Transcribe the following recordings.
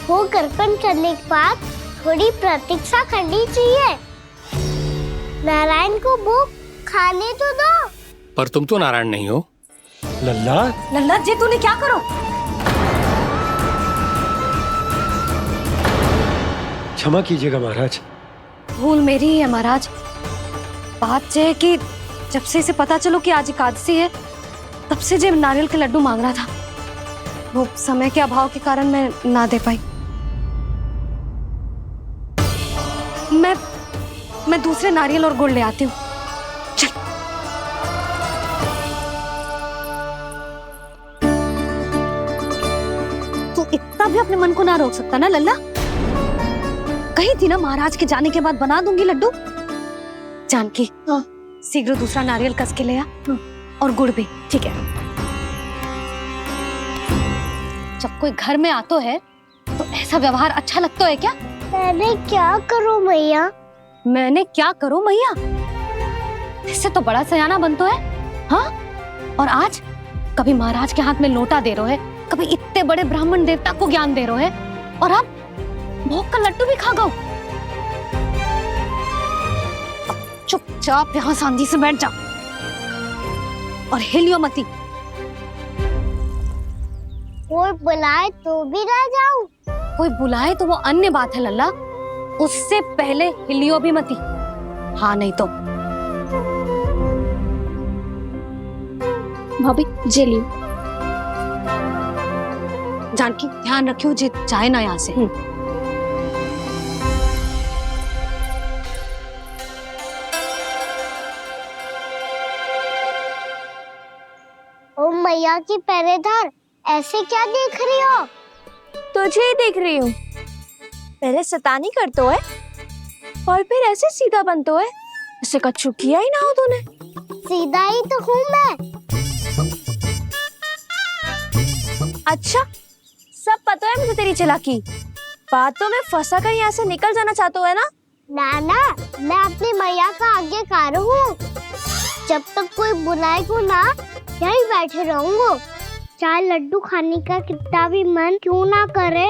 वो करकन चलने के बाद थोड़ी प्रतीक्षा करनी चाहिए। नारायण को भूख खाने तो दो। पर तुम तो नारायण नहीं हो। लल्ला लल्ला जी तूने क्या करो? क्षमा कीजिएगा महाराज। भूल मेरी ही है महाराज। बात यह है कि जब से इसे पता चलो कि आज एकादशी है, तब से जब नारियल के लड्डू मांग रहा था, वो समय के अभाव के कारण मैं ना दे पाई। मैं दूसरे नारियल और गुड़ ले आती हूँ। चल। तू इतना भी अपने मन को ना रोक सकता ना लल्ला? कही थी ना महाराज के जाने के बाद बना दूंगी लड्डू। जानकी शीघ्र दूसरा नारियल कस के ले आ और गुड़ भी। ठीक है। जब कोई घर में आतो है तो ऐसा व्यवहार अच्छा लगता है क्या? मैंने क्या करूं मैया? मैंने क्या करूं मैया? इससे तो बड़ा सयाना बनतो है। हाँ, और आज कभी महाराज के हाथ में लोटा दे रहे है, कभी इतने बड़े ब्राह्मण देवता को ज्ञान दे रहे है, और अब भोग का लड्डू भी खा गो। चुपचाप यहाँ सांधी से बैठ जा और हिलियो मती। कोई बुलाए तो भी ना जाऊं? कोई बुलाए तो वो अन्य बात है लल्ला, उससे पहले हिलियो भी मती। हाँ नहीं तो। भाभी जे लियो। जानकी ध्यान रखियो जे जाए ना यहाँ से। ओ मैया की पहरेदार, ऐसे क्या देख रही हो? तुझे ही देख रही हूँ। पहले शैतानी करतो है और फिर ऐसे सीधा बनतो है। ऐसे कछु किया ही ना हो तूने। सीधा ही तो हूँ मैं। अच्छा, सब पता है मुझे तेरी चालाकी। बातों में फंसा कर यहाँ से निकल जाना चाहते है ना? नाना, मैं अपनी मैया का आज्ञाकार हूँ। जब तक कोई बुलाए को ना, यहीं बैठे रहूंगा। चाहे लड्डू खाने का कितना भी मन क्यों ना करे।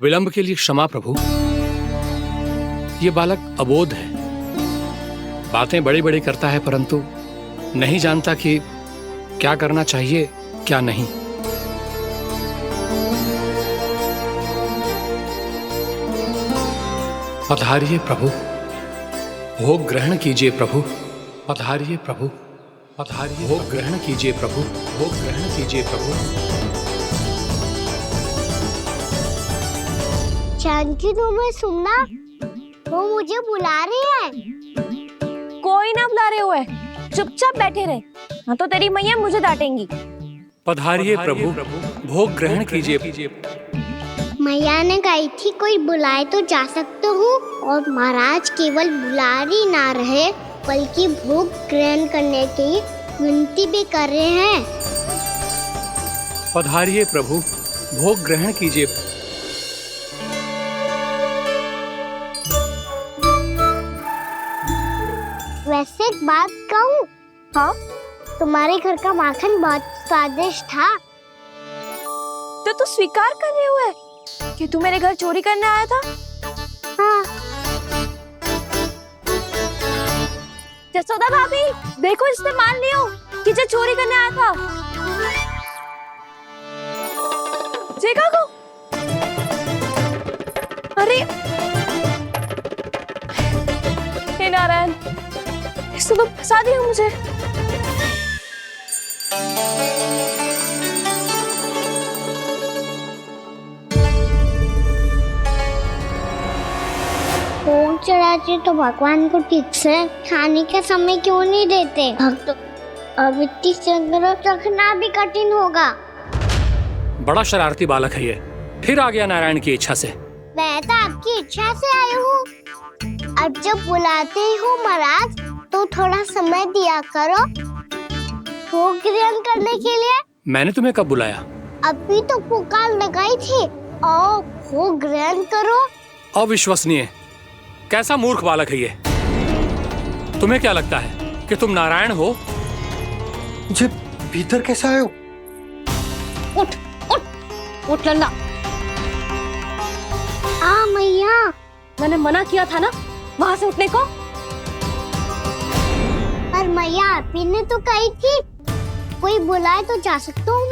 विलंब के लिए क्षमा प्रभु। ये बालक अबोध है, बातें बड़ी बड़ी करता है, परंतु नहीं जानता कि क्या करना चाहिए क्या नहीं। पधारिए प्रभु, भोग ग्रहण कीजिए प्रभु। पधारिए प्रभु, पधारिए। भोग ग्रहण कीजिए प्रभु, भोग ग्रहण कीजिए प्रभु। जानकी, तुम्हें सुनना, वो मुझे बुला रही है। कोई ना बुला रहे हुए, चुपचाप बैठे रहे। हाँ तो तेरी मैया मुझे डांटेंगी। पधारिए प्रभु, भोग ग्रहण कीजिए। मैया ने कही थी कोई बुलाए तो जा सकते हूँ, और महाराज केवल बुला ही ना रहे बल्कि भोग ग्रहण करने की विनती भी कर रहे हैं। पधारिए प्रभु, भोग ग्रहण कीजिए। वैसे एक बात कहूँ? हाँ? तुम्हारे घर का माखन बहुत स्वादिष्ट था। तो तू स्वीकार कर रहे हुए कि तू मेरे घर चोरी करने आया था? हाँ। जसोदा भाभी, देखो इसने मान लियो कि जो चोरी करने आया था। देखा को? अरे हे नारायण, इसने तो फंसा दिया मुझे। भोग चढ़ाते तो भगवान को ठीक से खाने का समय क्यों नहीं देते? भक्त अब इतनी संग्रह रखना भी कठिन होगा। बड़ा शरारती बालक है ये, फिर आ गया नारायण की इच्छा से। मैं तो आपकी इच्छा से आई हूँ। अब जब बुलाते हो महाराज, तो थोड़ा समय दिया करो भोग ग्रहण करने के लिए। मैंने तुम्हें कब बुलाया? अभी तो पुकार लगाई थी, आओ भोग ग्रहण करो। अविश्वसनीय, कैसा मूर्ख बालक है ये। तुम्हें क्या लगता है कि तुम नारायण हो? मुझे भीतर कैसे आए हो? उठ उठ उठ लल्ला। मैया। मैंने मना किया था ना वहां से उठने को। पर मैया आपी ने तो कही थी कोई बुलाए तो जा सकता हूँ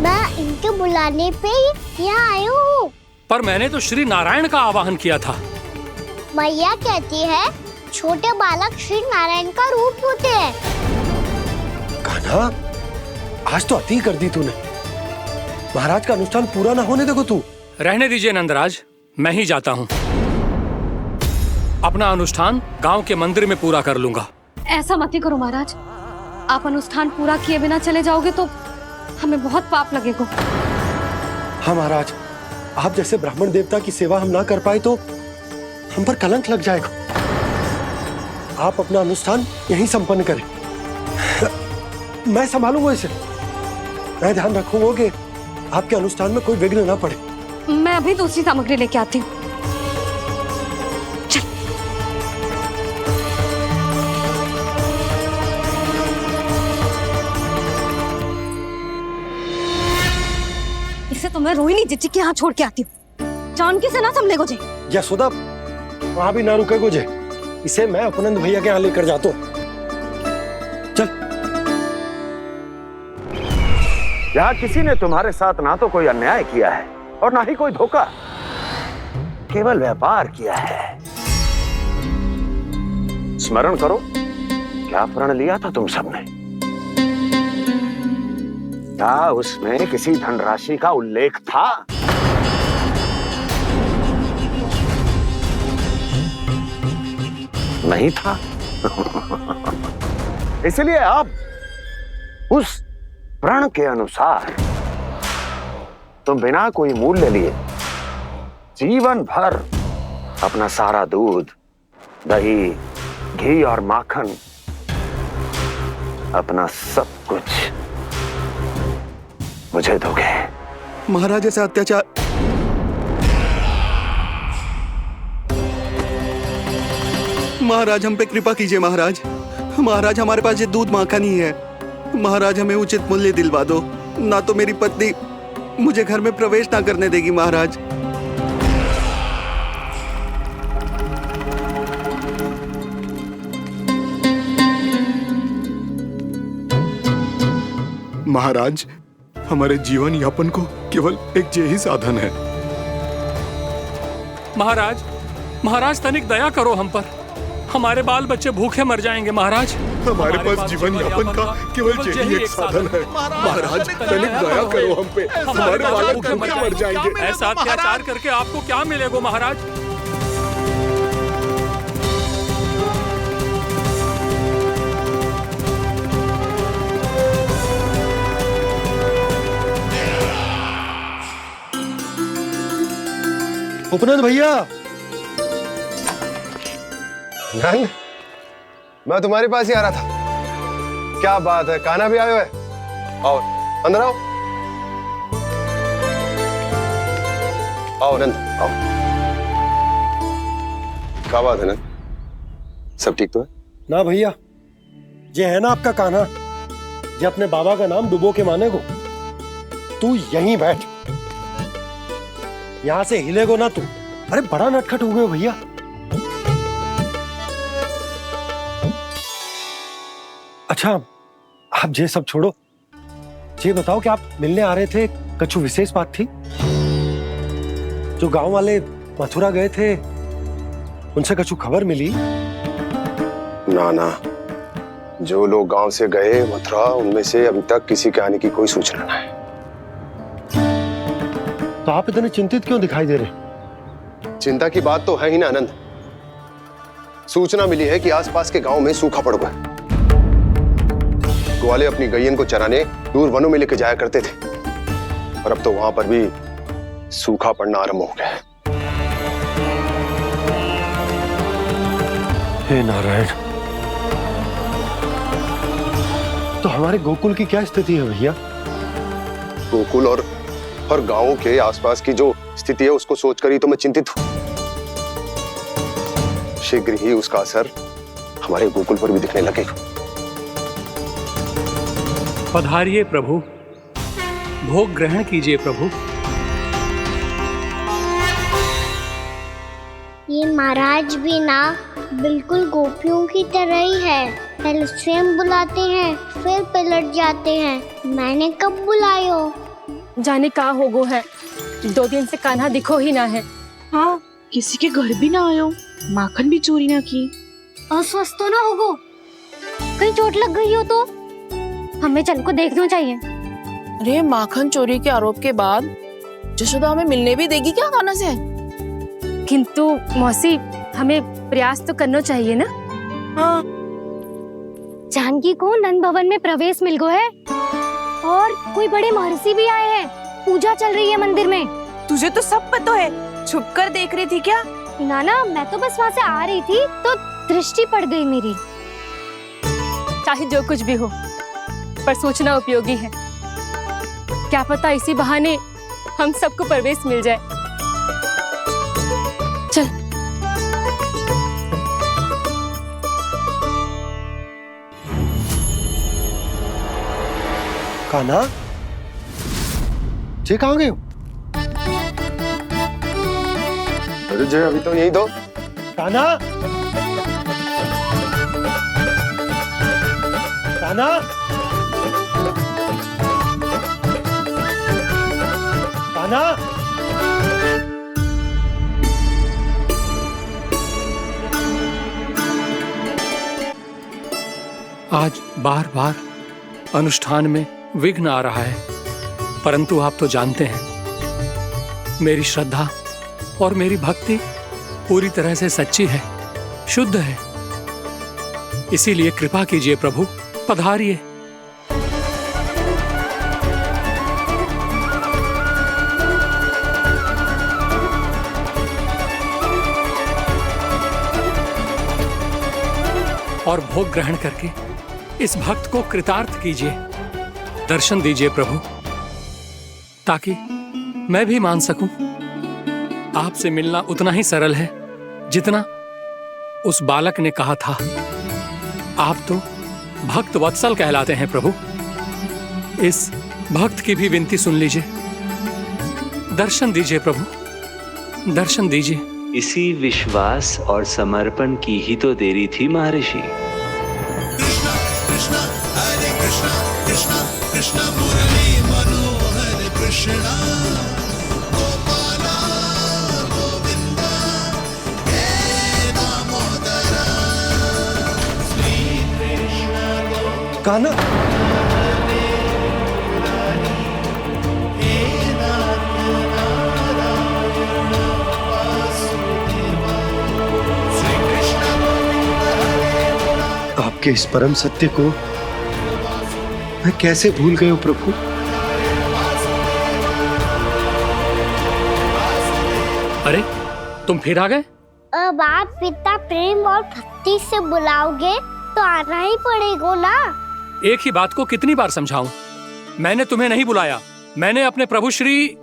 मैं इनके बुलाने पे ही यहाँ आई हूँ। पर मैंने तो श्री नारायण का आवाहन किया था। मैया कहती है छोटे बालक श्री नारायण का रूप होते हैं। कान्हा, आज तो अति कर दी तूने। महाराज का अनुष्ठान पूरा ना होने देखो तू। रहने दीजिए नंदराज, मैं ही जाता हूँ। अपना अनुष्ठान गांव के मंदिर में पूरा कर लूंगा। ऐसा मत ही करो महाराज, आप अनुष्ठान पूरा किए बिना चले जाओगे तो हमें बहुत पाप लगेगा। हाँ महाराज, आप जैसे ब्राह्मण देवता की सेवा हम ना कर पाए तो हम पर कलंक लग जाएगा। आप अपना अनुष्ठान यहीं संपन्न करें, मैं संभालूंगा इसे। मैं ध्यान रखूंगा कि आपके अनुष्ठान में कोई विघ्न ना पड़े। मैं अभी दूसरी सामग्री लेके आती हूँ। इसे तो मैं रोहिणी जीजी के यहाँ छोड़ के आती हूँ। जानकी से ना संभले गुजे। यशोदा, वहां भी ना रुके गुजे। इसे मैं अपनंद भैया के यहाँ लेकर जाता हूँ। चल। यहाँ किसी ने तुम्हारे साथ ना तो कोई अन्याय किया है और ना ही कोई धोखा, केवल व्यापार किया है। स्मरण करो, क्या प्रण लिया था तुम सबने? क्या उसमें किसी धनराशि का उल्लेख था? नहीं था। इसलिए अब उस प्रण के अनुसार तुम बिना कोई मूल्य लिए जीवन भर अपना सारा दूध, दही, घी और माखन, अपना सब कुछ मुझे दोगे। महाराज ऐसा अत्याचार। महाराज हम पे कृपा कीजिए। महाराज, महाराज हमारे पास ये दूध माखन ही है। महाराज हमें उचित मूल्य दिलवा दो, ना तो मेरी पत्नी मुझे घर में प्रवेश ना करने देगी। महाराज महाराज, हमारे जीवन यापन को केवल एक यही साधन है। महाराज, महाराज तनिक दया करो हम पर। हमारे बाल बच्चे भूखे मर जाएंगे महाराज। हमारे पास जीवन यापन का केवल यही एक साधन है। महाराज तनिक दया करो हम पे, हमारे बालक भूखे मर जाएंगे। ऐसा अत्याचार करके आपको क्या मिलेगा महाराज? उपनंद भैया। नंद, मैं तुम्हारे पास ही आ रहा था। क्या बात है, कान्हा भी आयो है? आओ अंदर आओ। आओ नंद आओ। क्या बात है नंद, सब ठीक तो है? ना भैया, ये है ना आपका कान्हा, ये अपने बाबा का नाम डुबो के माने को। तू यहीं बैठ, यहां से हिलेगो ना तू। अरे बड़ा नटखट हो गए भैया। अच्छा, आप ये सब छोड़ो, ये बताओ कि आप मिलने आ रहे थे, कछु विशेष बात थी? जो गांव वाले मथुरा गए थे, उनसे कछु खबर मिली? ना ना, जो लोग गांव से गए मथुरा, उनमें से अभी तक किसी के आने की कोई सूचना नहीं है। तो आप इतने चिंतित क्यों दिखाई दे रहे? चिंता की बात तो है ही ना आनंद। सूचना मिली है कि आसपास के गांव में सूखा पड़ गया। ग्वाले अपनी गैयन को चराने दूर वनों में लेके जाया करते थे, और अब तो वहां पर भी सूखा पड़ना आरंभ हो गया है। हे नारायण, तो हमारे गोकुल की क्या स्थिति है भैया? गोकुल और गांवों के आसपास की जो स्थिति है उसको सोचकर ही तो मैं चिंतित हूं। शीघ्र ही उसका असर हमारे गोकुल पर भी दिखने लगेगा। पधारिए प्रभु, भोग ग्रहण कीजिए प्रभु। ये महाराज भी ना बिल्कुल गोपियों की तरह ही है। पहले स्वयं बुलाते हैं, फिर पलट जाते हैं। मैंने कब बुलायो? जाने कहाँ हो गो है, 2 दिन से कान्हा दिखो ही ना है। हाँ, किसी के घर भी ना आयो, माखन भी चोरी ना की। अस्वस्थ तो ना होगो, कहीं चोट लग गई हो तो हमें चल को देखना चाहिए। अरे माखन चोरी के आरोप के बाद जशोदा हमें मिलने भी देगी क्या कान्हा से? किंतु मौसी, हमें प्रयास तो करना चाहिए ना। हाँ, जानकी को नंद भवन में प्रवेश मिल गो है और कोई बड़े महर्षि भी आए हैं। पूजा चल रही है मंदिर में। तुझे तो सब पता है, छुप कर देख रही थी क्या? ना, मैं तो बस वहाँ से आ रही थी तो दृष्टि पड़ गई मेरी। चाहे जो कुछ भी हो, पर सूचना उपयोगी है। क्या पता इसी बहाने हम सबको प्रवेश मिल जाए। चल। कान्हा, जे कहाँ गए हो? अरे जय, अभी तो यही दो। कान्हा, कान्हा, कान्हा। आज बार बार अनुष्ठान में विघ्न आ रहा है, परंतु आप तो जानते हैं मेरी श्रद्धा और मेरी भक्ति पूरी तरह से सच्ची है, शुद्ध है। इसीलिए कृपा कीजिए प्रभु, पधारिए। और भोग ग्रहण करके इस भक्त को कृतार्थ कीजिए। दर्शन दीजिए प्रभु, ताकि मैं भी मान सकूं। आपसे मिलना उतना ही सरल है जितना उस बालक ने कहा था। आप तो भक्त वत्सल कहलाते हैं प्रभु। इस भक्त की भी विनती सुन लीजिए। दर्शन दीजिए प्रभु, दर्शन दीजिए। इसी विश्वास और समर्पण की ही तो देरी थी महर्षि। कृष्णा कृष्णा हरे कृष्णा कृष्णा कृष्णा मुरली मनोहर कृष्णा गोपाला गोविंदा हे दामोदरा श्री कृष्ण कान्हा, आपके इस परम सत्य को मैं कैसे भूल गया हूं प्रभु। अरे तुम फिर आ गए? अब आप इतना प्रेम और भक्ति से बुलाओगे तो आना ही पड़ेगा ना। एक ही बात को कितनी बार समझाऊं? मैंने तुम्हें नहीं बुलाया, मैंने अपने प्रभु श्री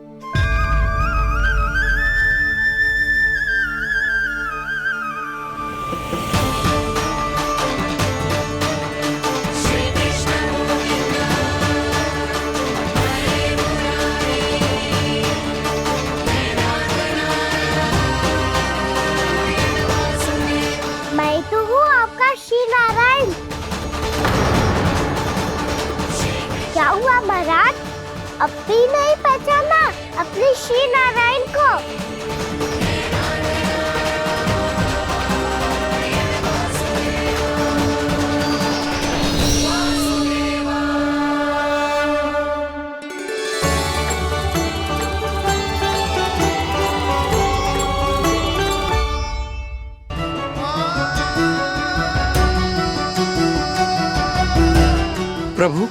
मैं तो हूँ आपका श्री नारायण। क्या हुआ महाराज, अब भी नहीं पहचाना अपने श्री नारायण को? प्रभु,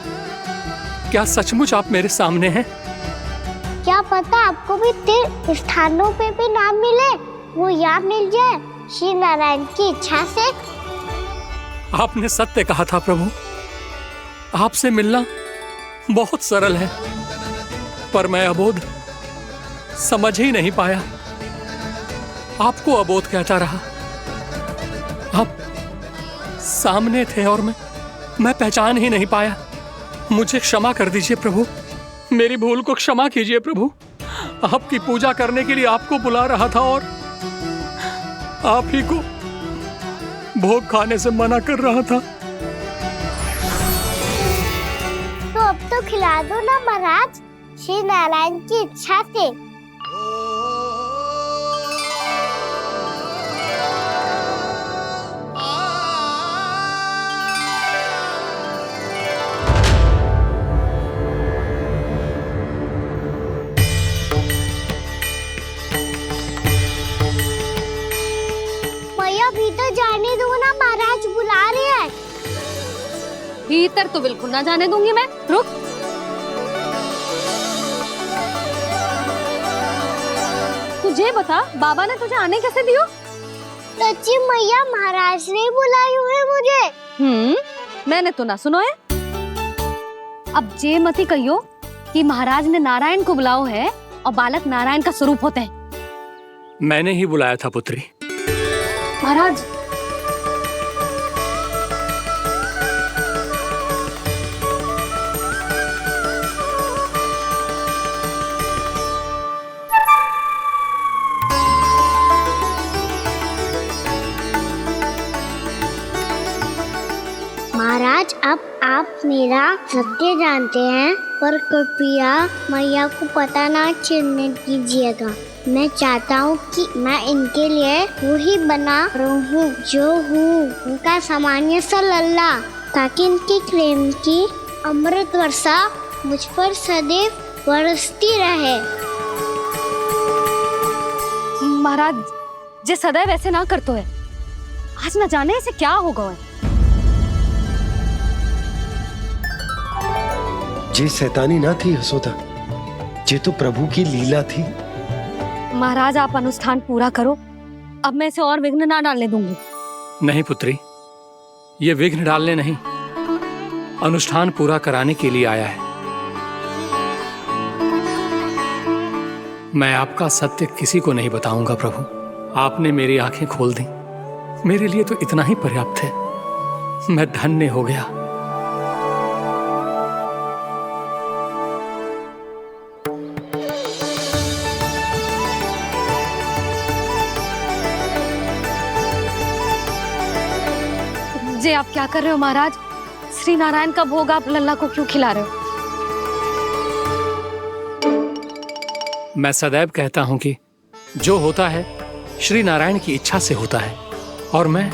क्या सचमुच आप मेरे सामने हैं? क्या पता आपको भी तीर्थ स्थानों पे भी नाम मिले, वो यहाँ मिल जाए श्री नारायण की इच्छा से। आपने सत्य कहा था प्रभु, आपसे मिलना बहुत सरल है, पर मैं अबोध समझ ही नहीं पाया। आपको अबोध कहता रहा। आप सामने थे और मैं पहचान ही नहीं पाया। मुझे क्षमा कर दीजिए प्रभु, मेरी भूल को क्षमा कीजिए प्रभु। आपकी पूजा करने के लिए आपको बुला रहा था और आप ही को भोग खाने से मना कर रहा था। तो अब तो खिला दो ना महाराज, श्री नारायण की इच्छा से। भैया भीतर जाने दो ना, महाराज बुला रहे हैं। भीतर तो बिल्कुल ना जाने दूंगी मैं। रुक। तुझे बता, बाबा ने तुझे आने कैसे दियो? सच्ची मैया, महाराज ने बुलाई हुई मुझे। मैंने तो ना सुनो है। अब जे मती कहियो कि महाराज ने नारायण को बुलाओ है और बालक नारायण का स्वरूप होते हैं। मैंने ही बुलाया था पुत्री। महाराज, महाराज अब आप मेरा सत्य जानते हैं, पर कृपया मैया को पता ना चलने दीजिएगा। मैं चाहता हूँ कि मैं इनके लिए वही बना रहूँ जो हूँ, उनका सामान्य सा लल्ला, ताकि इनके प्रेम की अमृत वर्षा मुझ पर सदैव बरसती रहे। महाराज जे सदैव ऐसे ना करतो है, आज न जाने इसे क्या होगा है। जे शैतानी ना थी यशोदा, जे तो प्रभु की लीला थी। महाराज आप अनुष्ठान पूरा करो, अब मैं इसे और विघ्न ना डालने दूंगी। नहीं पुत्री, ये विघ्न डालने नहीं, अनुष्ठान पूरा कराने के लिए आया है। मैं आपका सत्य किसी को नहीं बताऊंगा प्रभु। आपने मेरी आंखें खोल दी, मेरे लिए तो इतना ही पर्याप्त है। मैं धन्य हो गया। जे आप क्या कर रहे हो महाराज? श्री नारायण का भोग आप लल्ला को क्यों खिला रहे हो? मैं सदैव कहता हूं कि जो होता है श्री नारायण की इच्छा से होता है, और मैं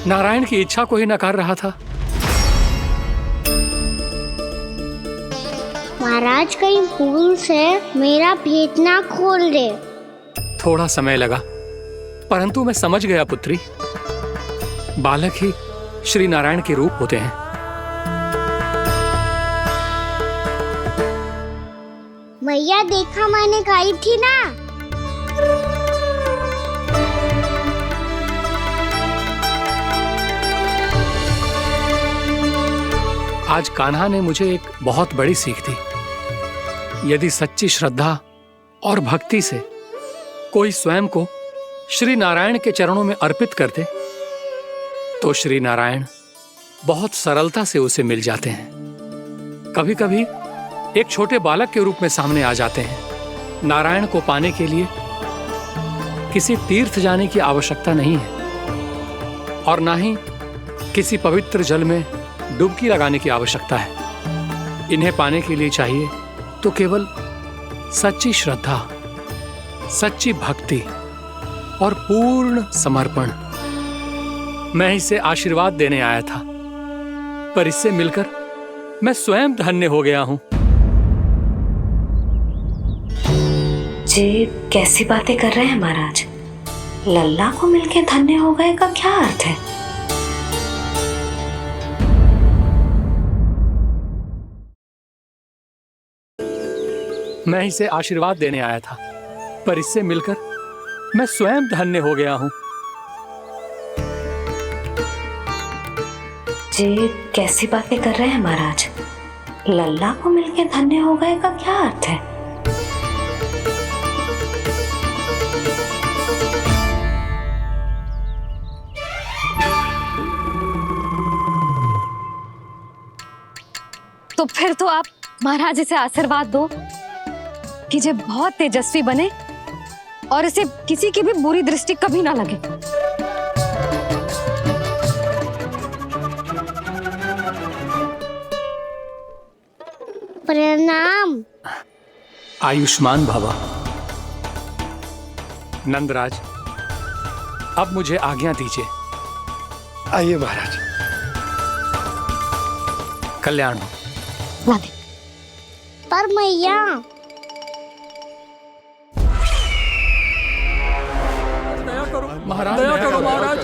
नारायण की इच्छा को ही नकार रहा था। महाराज कहीं भूल से मेरा भेद ना खोल दे। थोड़ा समय लगा, परंतु मैं समझ गया पुत्री। बालक ही श्री नारायण के रूप होते हैं। मैया देखा, मैंने कही थी ना। आज कान्हा ने मुझे एक बहुत बड़ी सीख दी। यदि सच्ची श्रद्धा और भक्ति से कोई स्वयं को श्री नारायण के चरणों में अर्पित कर दे, तो श्री नारायण बहुत सरलता से उसे मिल जाते हैं। कभी कभी एक छोटे बालक के रूप में सामने आ जाते हैं। नारायण को पाने के लिए किसी तीर्थ जाने की आवश्यकता नहीं है, और ना ही किसी पवित्र जल में डुबकी लगाने की आवश्यकता है। इन्हें पाने के लिए चाहिए तो केवल सच्ची श्रद्धा, सच्ची भक्ति और पूर्ण समर्पण। मैं इसे आशीर्वाद देने आया था, पर इससे मिलकर मैं स्वयं धन्य हो गया हूं। जी कैसी बातें कर रहे हैं महाराज? लल्ला को मिलके धन्य हो गए का क्या अर्थ है? मैं इसे आशीर्वाद देने आया था, पर इससे मिलकर मैं स्वयं धन्य हो गया हूं। जी कैसी बातें कर रहे हैं महाराज? लल्ला को मिलके धन्य हो गए का क्या अर्थ है? तो फिर तो आप महाराज इसे आशीर्वाद दो कि जब बहुत तेजस्वी बने और इसे किसी की भी बुरी दृष्टि कभी ना लगे। प्रणाम। आयुष्मान भवा। नंदराज, अब मुझे आज्ञा दीजिए। आइए महाराज। कल्याण हो। राधे। पर मैया, महाराज दया करो, महाराज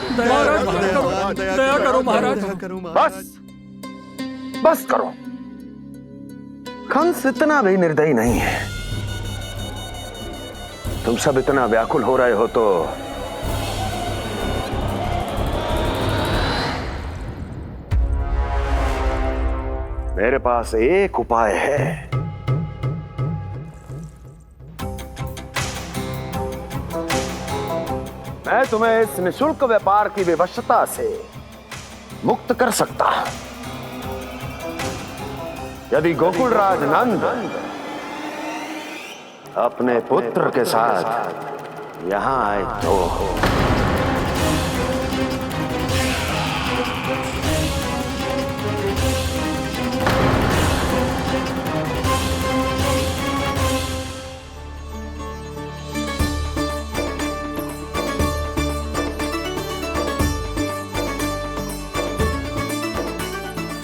दया करो, महाराज। बस करो। कंस इतना भी निर्दयी नहीं है। तुम सब इतना व्याकुल हो रहे हो तो मेरे पास एक उपाय है। मैं तुम्हें इस निशुल्क व्यापार की विवशता से मुक्त कर सकता हूं। यदि गोकुलराज नंद अपने पुत्र के साथ यहां आए तो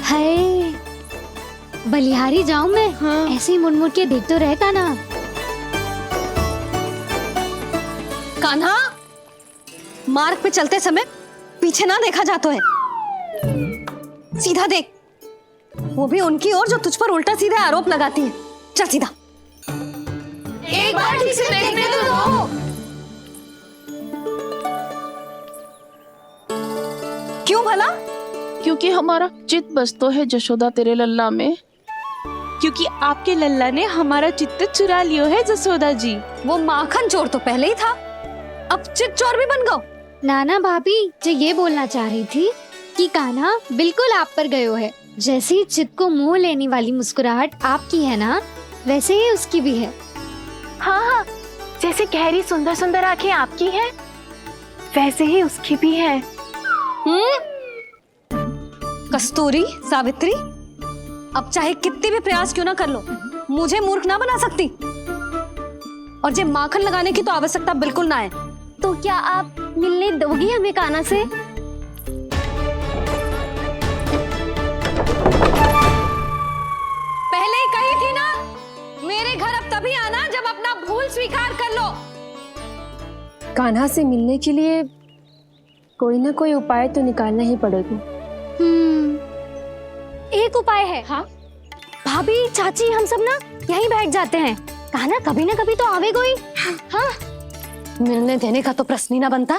हाय, बलिहारी जाऊं मैं? हाँ। ऐसे ही मुड़ मुड़ के देख तो रहे कान्हा। कान्हा, मार्ग पे चलते समय पीछे ना देखा जाता है। सीधा देख, वो भी उनकी ओर जो तुझ पर उल्टा सीधा आरोप लगाती है। चल सीधा। एक बार ठीक से देखने तो दो। क्यों भला? क्योंकि हमारा चित्त बसतो है जशोदा तेरे लल्ला में। क्योंकि आपके लल्ला ने हमारा चित्त चुरा लियो है जसोदा जी। वो माखन चोर तो पहले ही था, अब चित्त चोर भी बन गो। नाना भाभी जो ये बोलना चाह रही थी कि कान्हा बिल्कुल आप पर गयो है। जैसे ही चित्त को मोह लेने वाली मुस्कुराहट आपकी है ना, वैसे ही उसकी भी है। हाँ हाँ, जैसे गहरी सुंदर सुंदर आंखें आपकी हैं, वैसे ही उसकी भी है। कस्तूरी, सावित्री, अब चाहे कितने भी प्रयास क्यों ना कर लो, मुझे मूर्ख ना बना सकती। और जे माखन लगाने की तो आवश्यकता बिल्कुल ना है। तो क्या आप मिलने दोगी हमें कान्हा से? पहले ही कही थी ना, मेरे घर अब तभी आना जब अपना भूल स्वीकार कर लो। कान्हा से मिलने के लिए कोई ना कोई उपाय तो निकालना ही पड़ेगा। एक उपाय है। हाँ? भाभी, चाची, हम सब ना यहीं बैठ जाते हैं। कान्हा कभी ना कभी तो आवेगा ही। हाँ? मिलने देने का तो प्रश्न ही ना बनता।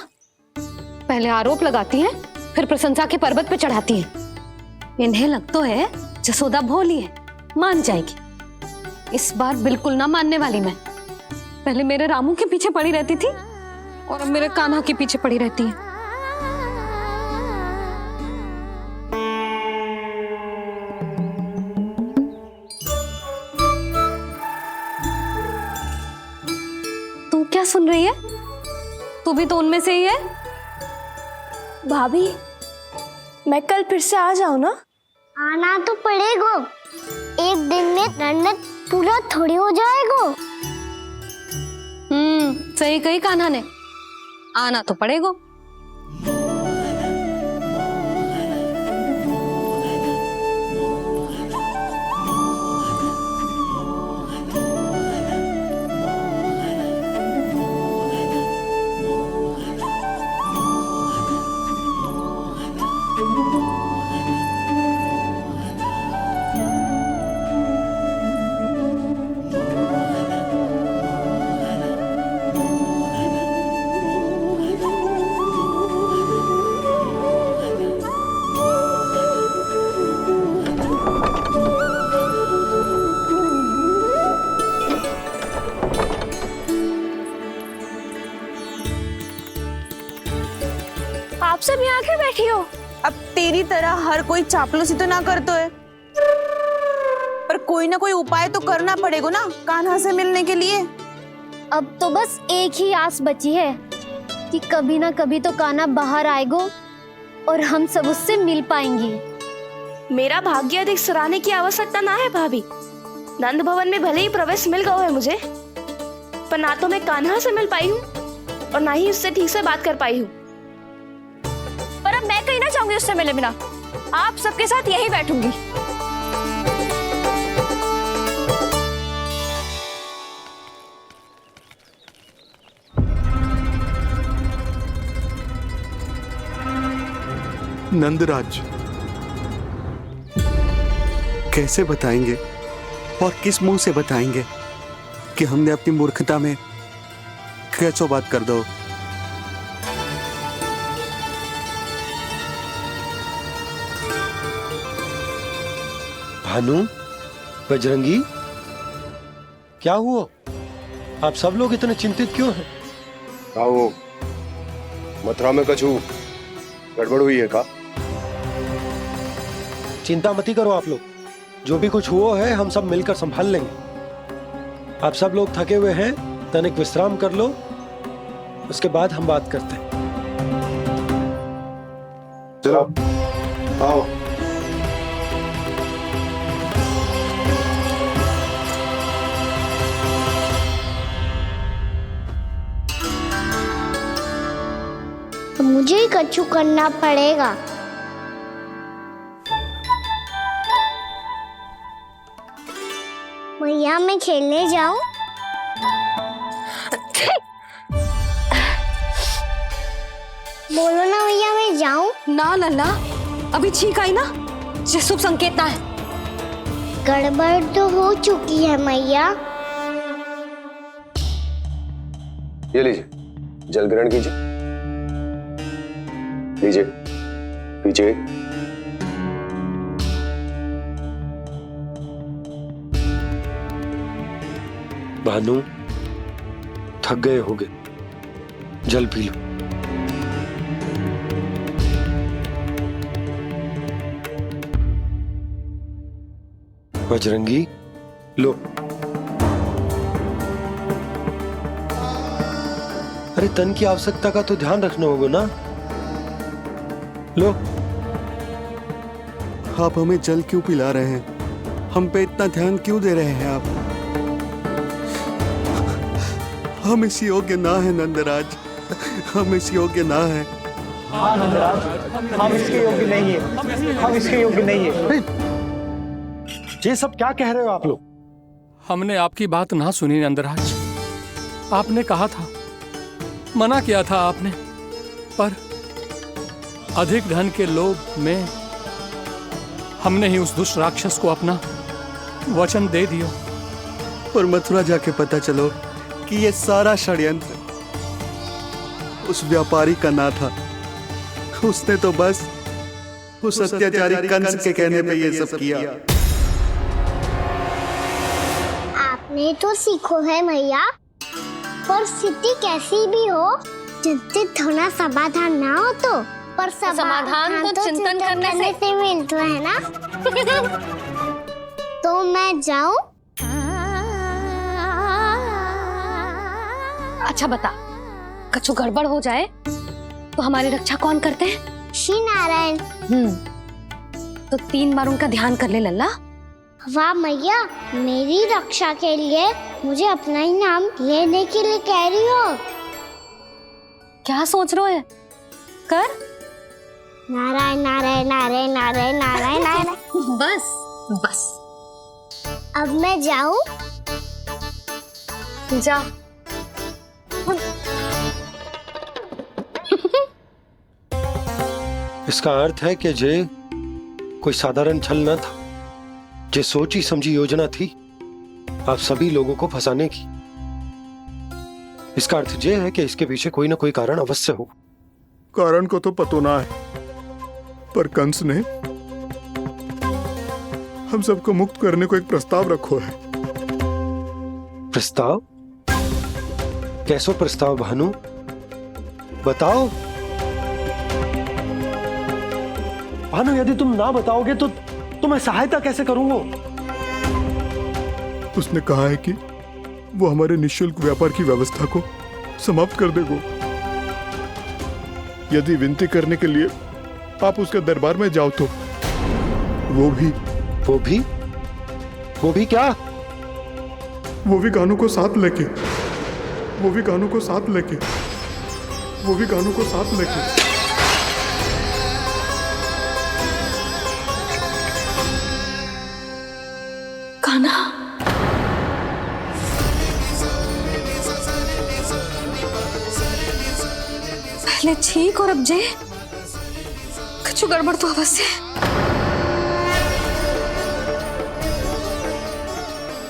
पहले आरोप लगाती हैं, फिर प्रशंसा के पर्वत पे चढ़ाती हैं। इन्हें लगता है जसोदा भोली है, मान जाएगी। इस बार बिल्कुल ना मानने वाली मैं। पहले मेरे रामू के पीछे पड़ी रहती थी और अब मेरे कान्हा के पीछे पड़ी रहती है। तू क्या सुन रही है? तू भी तो उनमें से ही है। भाभी, मैं कल फिर से आ जाऊं ना? आना तो पड़ेगा। एक दिन में रन्नत पूरा थोड़ी हो जाएगा। सही कही कान्हा ने, आना तो पड़ेगा। आप सब यहाँ आके बैठी हो। अब तेरी तरह हर कोई चापलूसी तो ना करता है, पर कोई ना कोई उपाय तो करना पड़ेगा ना कान्हा से मिलने के लिए। अब तो बस एक ही आस बची है कि कभी ना कभी तो कान्हा बाहर आएगो और हम सब उससे मिल पाएंगे। मेरा भाग्य अधिक सराहने की आवश्यकता ना है भाभी। नंद भवन में भले ही प्रवेश मिल गया है मुझे, पर ना तो मैं कान्हा से मिल पाई हूँ और ना ही उससे ठीक से बात कर पाई हूँ। पर अब मैं कहीं ना जाऊंगी उससे मिले बिना, आप सबके साथ यहीं बैठूंगी। नंदराज, कैसे बताएंगे और किस मुंह से बताएंगे कि हमने अपनी मूर्खता में कैसो बात कर दो। भानु, बजरंगी, क्या हुआ? आप सब लोग इतने चिंतित क्यों हैं? आओ, मथुरा में कछु गड़बड़ हुई है का? चिंता मती करो आप लोग, जो भी कुछ हुआ है हम सब मिलकर संभाल लेंगे। आप सब लोग थके हुए हैं, तनिक विश्राम कर लो, उसके बाद हम बात करते हैं। चलो आओ। मुझे ही कछु करना पड़ेगा। मैया मैं खेलने जाऊं? बोलो ना मैया मैं जाऊं? ना लल्ला, अभी छींक आई ना, ये शुभ संकेत ना है। गड़बड़ तो हो चुकी है मैया। ये लीजिए, जल ग्रहण कीजिए। लीजिए, पीजिए। भानु, थक गए होगे, जल पी लो। बजरंगी, लो। अरे तन की आवश्यकता का तो ध्यान रखना होगा ना, लो। आप हमें जल क्यों पिला रहे हैं? हम पे इतना ध्यान क्यों दे रहे हैं आप? हम इस योग्य ना है नंदराज, हम इस योग्य ना है। हाँ नंदराज, हम इसके योग्य नहीं है, हम इसके योग्य नहीं है। ये सब क्या कह रहे हो आप लोग? हमने आपकी बात ना सुनी नंदराज। आपने कहा था, मना किया था आपने, पर अधिक धन के लोभ में हमने ही उस दुष्ट राक्षस को अपना वचन दे दिया। पर मथुरा जाके पता चलो कि ये सारा षड्यंत्र उस व्यापारी का ना था। उसने तो बस उस अत्याचारी कंस के कहने पे ये सब किया। आपने तो सीखो है मैया, पर स्थिति कैसी भी हो, चिंतित होना समाधान ना हो तो, पर समाधान तो चिंतन करने से मिलता है ना। तो मैं जाऊं? अच्छा बता, कछु गड़बड़ हो जाए तो हमारी रक्षा कौन करते हैं? श्री नारायण। तो 3 बार उनका ध्यान कर ले लल्ला। वाह मैया, मेरी रक्षा के लिए मुझे अपना ही नाम लेने के लिए कह रही हो? क्या सोच रहे हो? कर। नारायण नारायण नारायण नारायण नारायण नारायण। बस बस। अब मैं जाऊं? जा। इसका अर्थ है कि जे कोई साधारण छल न था, जे सोची समझी योजना थी आप सभी लोगों को फंसाने की। इसका अर्थ ये है कि इसके पीछे कोई ना कोई कारण अवश्य हो। कारण को तो पतो ना है, पर कंस ने हम सबको मुक्त करने को एक प्रस्ताव रखो है। प्रस्ताव? कैसो प्रस्ताव भानु, बताओ। भानु, यदि तुम ना बताओगे तो मैं सहायता कैसे करूंगा? उसने कहा है कि वो हमारे निःशुल्क व्यापार की व्यवस्था को समाप्त कर देगो। यदि विनती करने के लिए आप उसके दरबार में जाओ तो वो भी क्या? वो भी गानों को साथ लेके कान्हा, पहले ठीक और अब जे कुछ गड़बड़ तो अवश्य।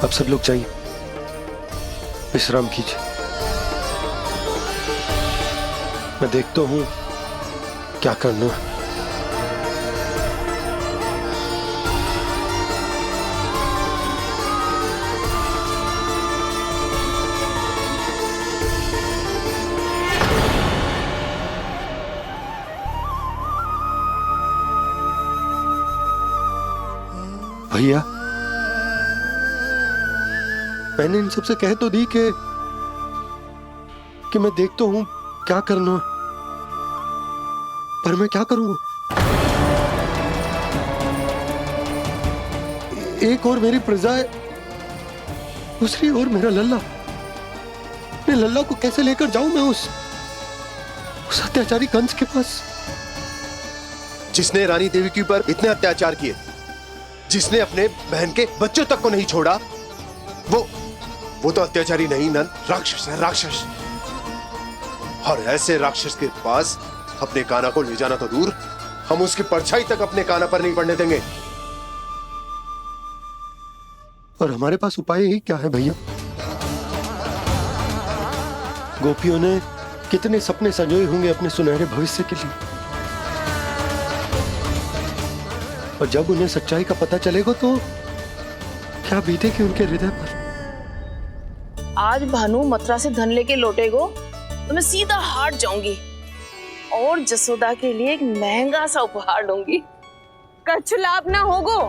अब सब लोग जाइए, विश्राम कीजिए। मैं देखता हूं क्या करना है। भैया, मैंने इन सबसे कह तो दी कि मैं देखता हूं क्या करना है, पर मैं क्या करूंगा? एक और मेरी प्रजा है, दूसरी ओर मेरा लल्ला। मैं लल्ला को कैसे लेकर जाऊं मैं उस अत्याचारी कंस के पास? जिसने रानी देवी के ऊपर इतने अत्याचार किए, जिसने अपने बहन के बच्चों तक को नहीं छोड़ा, वो तो अत्याचारी नहीं नन, राक्षस है, राक्षस। और ऐसे राक्षस के पास अपने कान्हा को ले जाना तो दूर, हम उसकी परछाई तक अपने कान्हा पर नहीं पड़ने देंगे। और हमारे पास उपाय ही क्या है भैया? गोपियों ने कितने सपने संजोए होंगे अपने सुनहरे भविष्य के लिए, और जब उन्हें सच्चाई का पता चलेगा तो क्या बीतेगी उनके हृदय पर? आज भानु मथुरा से धन लेके लौटेगो तो मैं सीधा हाट जाऊंगी और जसोदा के लिए एक महंगा सा उपहार दूंगी। कछु लाभ ना होगो।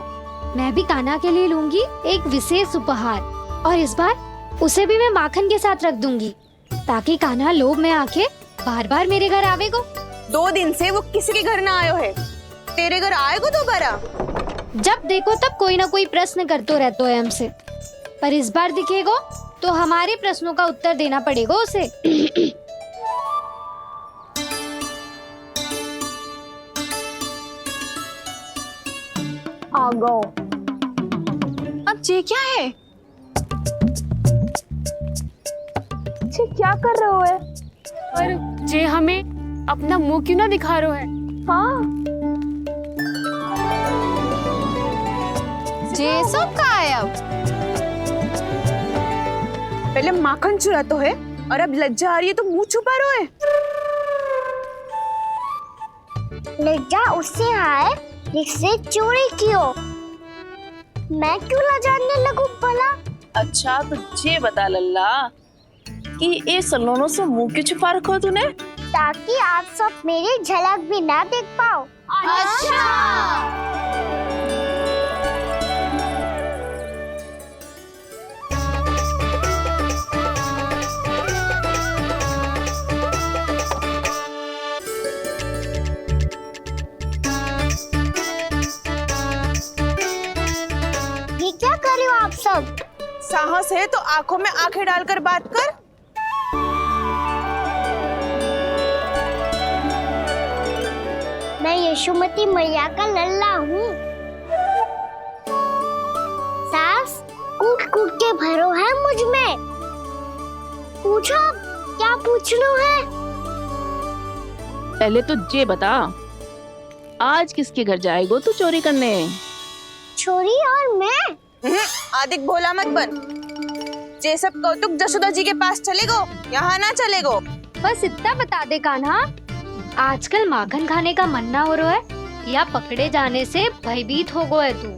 मैं भी कान्हा के लिए लूंगी एक विशेष उपहार, और इस बार उसे भी मैं माखन के साथ रख दूंगी, ताकि कान्हा लोभ में आके बार बार मेरे घर आवेगो। 2 दिन से वो किसी के घर ना आयो है, तेरे घर आएगो दोबारा? जब देखो तब कोई ना कोई प्रश्न करते रहते है हमसे, पर इस बार दिखेगो तो हमारे प्रश्नों का उत्तर देना पड़ेगा उसे। आ गो। अब जे क्या है? जे क्या कर रहे हो है? पर जे हमें अपना मुंह क्यों ना दिखा रहे है? हाँ, जे सब का है अब? पहले माखन चुरा तो है और अब लज्जा आ रही है तो मुंह छुपा रहे है। लज्जा उससे आए जिससे चोरी कियो। मैं क्यों लजाने लगूं भला? अच्छा तो ये बता लल्ला कि ये सलोनों से मुंह क्यों छुपा रखो तूने? ताकि आप सब मेरी झलक भी ना देख पाओ। अच्छा। ये क्या कर रहे हो आप सब? साहस है तो आंखों में आंखें डालकर बात कर। मैं यशोमती मैया का लल्ला हूँ। सास कूट कूट के भरो है मुझ में। पूछो क्या पूछना है? पहले तो ये बता, आज किसके घर जाएगो तू चोरी करने? छोरी और मैं? आदिक भोला मत बन। जे सब कौतुक जसोदा जी के पास चलेगो, यहाँ ना चलेगो। बस इतना बता दे कान्हा, आजकल माखन खाने का मन ना हो रहा है या पकड़े जाने से भयभीत हो गए तू?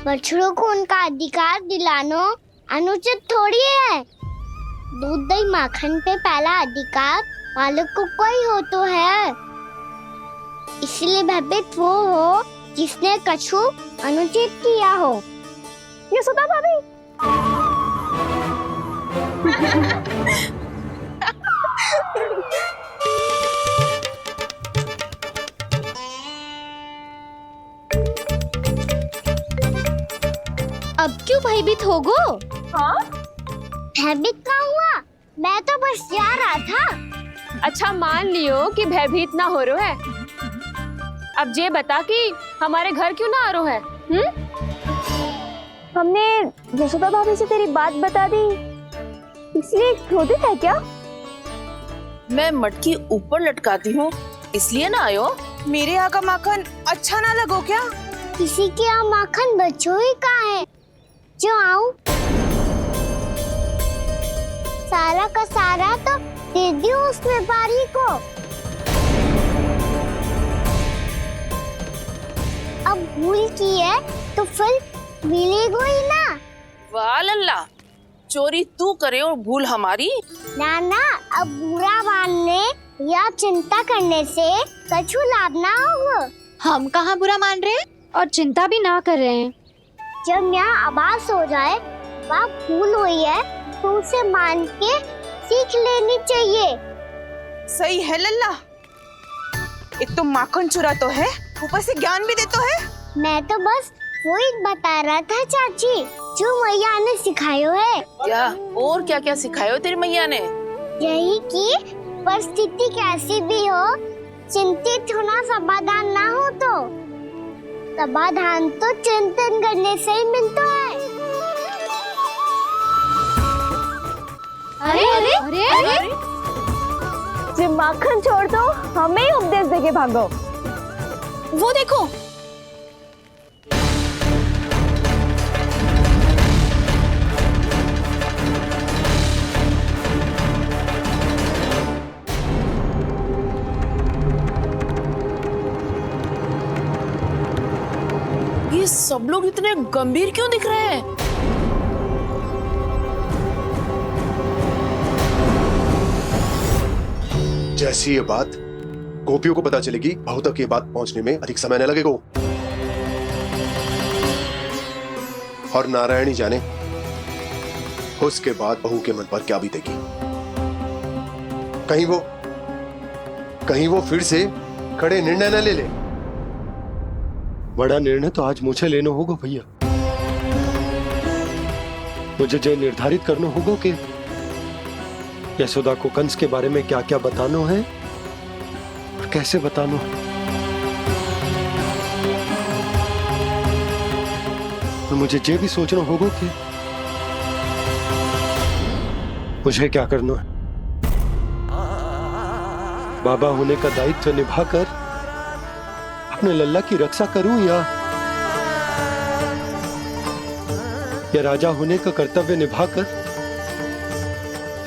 बछड़ों को उनका अधिकार दिलाना अनुचित थोड़ी है। दूध दही माखन पे पहला अधिकार मालिक को कोई हो तो है। इसलिए भयभीत वो हो जिसने कछु अनुचित किया हो। यशोदा भाभी, अब क्यों भयभीत हो गो? हाँ? भयभीत क्या हुआ? मैं तो बस जा रहा था। अच्छा मान लियो कि भयभीत ना हो रहा है। अब ये बता कि हमारे घर क्यों ना आ रहा है? हमने जसोदा भाभी से तेरी बात बता दी, इसलिए क्रोधित है क्या? मैं मटकी ऊपर लटकाती हूँ इसलिए ना आयो। मेरे यहाँ का माखन अच्छा ना लगो क्या? किसी के यहाँ माखन बचो ही कहाँ है जो आऊं? सारा का सारा तो दे दियो उस व्यापारी को। अब भूल की है तो फिर मिलेगो ही ना। वाह लल्ला, चोरी तू करे और भूल हमारी। ना ना, अब बुरा मानने या चिंता करने से कछु लाभ ना होगा। हम कहाँ बुरा मान रहे हैं और चिंता भी ना कर रहे हैं। जब यहाँ आभास हो जाए वहाँ भूल हुई है तो उसे मान के सीख लेनी चाहिए। सही है लल्ला, एक तो माखन चुरा तो है, ऊपर से ज्ञान भी दे तो है। मैं तो बस वही बता रहा था चाची जो मैया ने सिखायो है। क्या और क्या क्या सिखायो तेरी मैया ने? यही कि परिस्थिति कैसी भी हो, चिंतित होना समाधान ना हो तो समाधान तो चिंतन करने से ही मिलता है। अरे अरे अरे, अरे? जी माखन छोड़ दो, हमें ही उपदेश देके भागो। वो देखो, ये सब लोग इतने गंभीर क्यों दिख रहे हैं? जैसी ये बात गोपियों को पता चलेगी, बहू तक ये बात पहुंचने में अधिक समय न लगेगा। और नारायणी जाने उसके बाद बहू के मन पर क्या बीतेगी। कहीं वो फिर से खड़े निर्णय न ले ले। बड़ा निर्णय तो आज मुझे लेना होगा भैया। मुझे जो निर्धारित करना होगा कि यशोदा को कंस के बारे में क्या क्या बताना है और कैसे बताना है। और मुझे ये भी सोचना होगा कि मुझे क्या करना है। बाबा होने का दायित्व निभाकर अपने लल्ला की रक्षा करूं या राजा होने का कर्तव्य निभाकर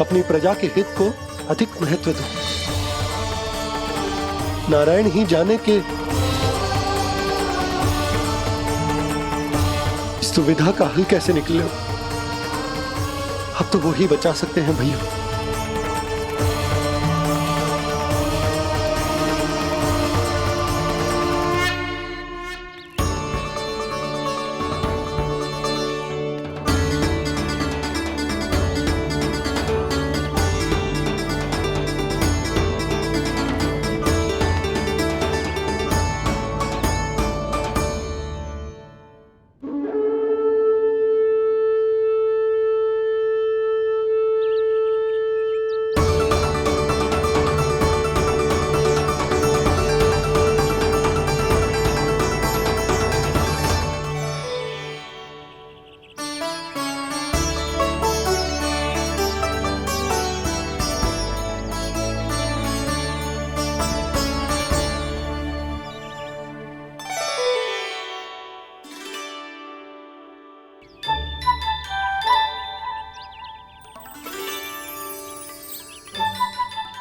अपनी प्रजा के हित को अधिक महत्व दूं। नारायण ही जाने के इस दुविधा का हल कैसे निकले। अब तो वो ही बचा सकते हैं भैया।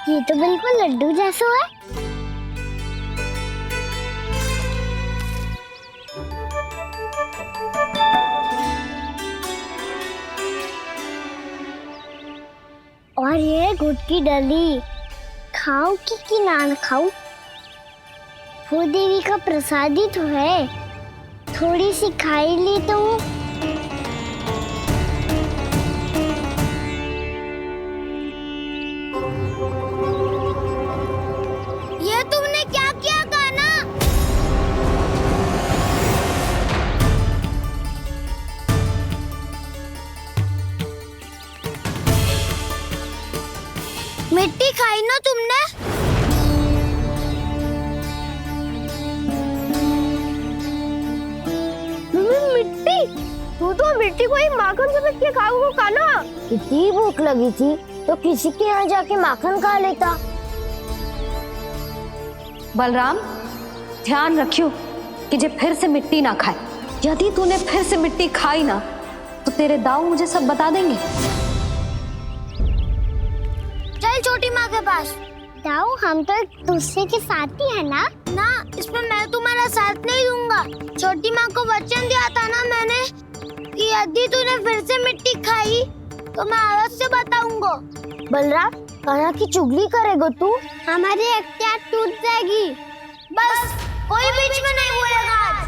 ये तो बिल्कुल लड्डू जैसा है। और ये गुड़ की डली खाऊं कि ना खाऊं? वो देवी का प्रसाद ही तो है, थोड़ी सी खाई ली तो मिट्टी खाई ना तुमने? मिट्टी? तू तो मिट्टी को ही माखन से के खाओ कान्हा। कितनी भूख लगी थी तो किसी के यहाँ जाके माखन खा लेता। बलराम, ध्यान रखियो कि जे फिर से मिट्टी ना खाए। यदि तूने फिर से मिट्टी खाई ना तो तेरे दाऊ मुझे सब बता देंगे। चल छोटी माँ के पास। दाऊ, हम तो एक दूसरे के साथी है ना? ना, इसमें मैं तुम्हारा साथ नहीं दूंगा। छोटी माँ को वचन दिया था ना मैंने कि यदि तूने फिर से मिट्टी खाई तो मैं आवाज से बताऊंगा। बलराम, कान्हा की चुगली करेगा तू? हमारी अख्तियार टूट जाएगी। बस कोई बीच में नहीं बोलेगा आज।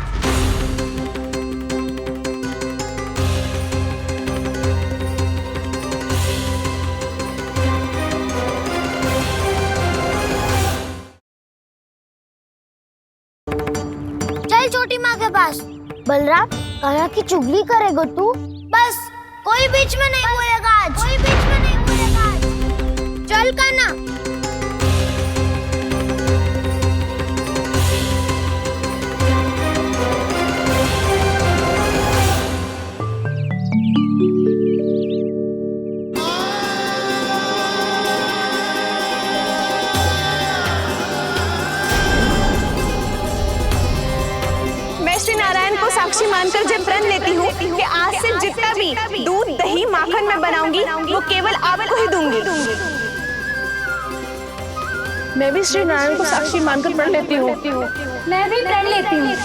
चल छोटी माँ के पास। बलराम, कान्हा की चुगली करेगा तू? बस कोई बीच में नहीं बोलेगा आज। कोई बीच में नहीं बोलेगा आज। चल कान्हा। श्री नारायण को साक्षी मानकर जब प्रण लेती हूँ कि आज से जितना भी दूध दही माखन मैं बनाऊंगी वो केवल आपको ही दूंगी। मैं भी श्री नारायण को साक्षी मानकर प्रण लेती हूँ। मैं भी प्रण लेती हूँ।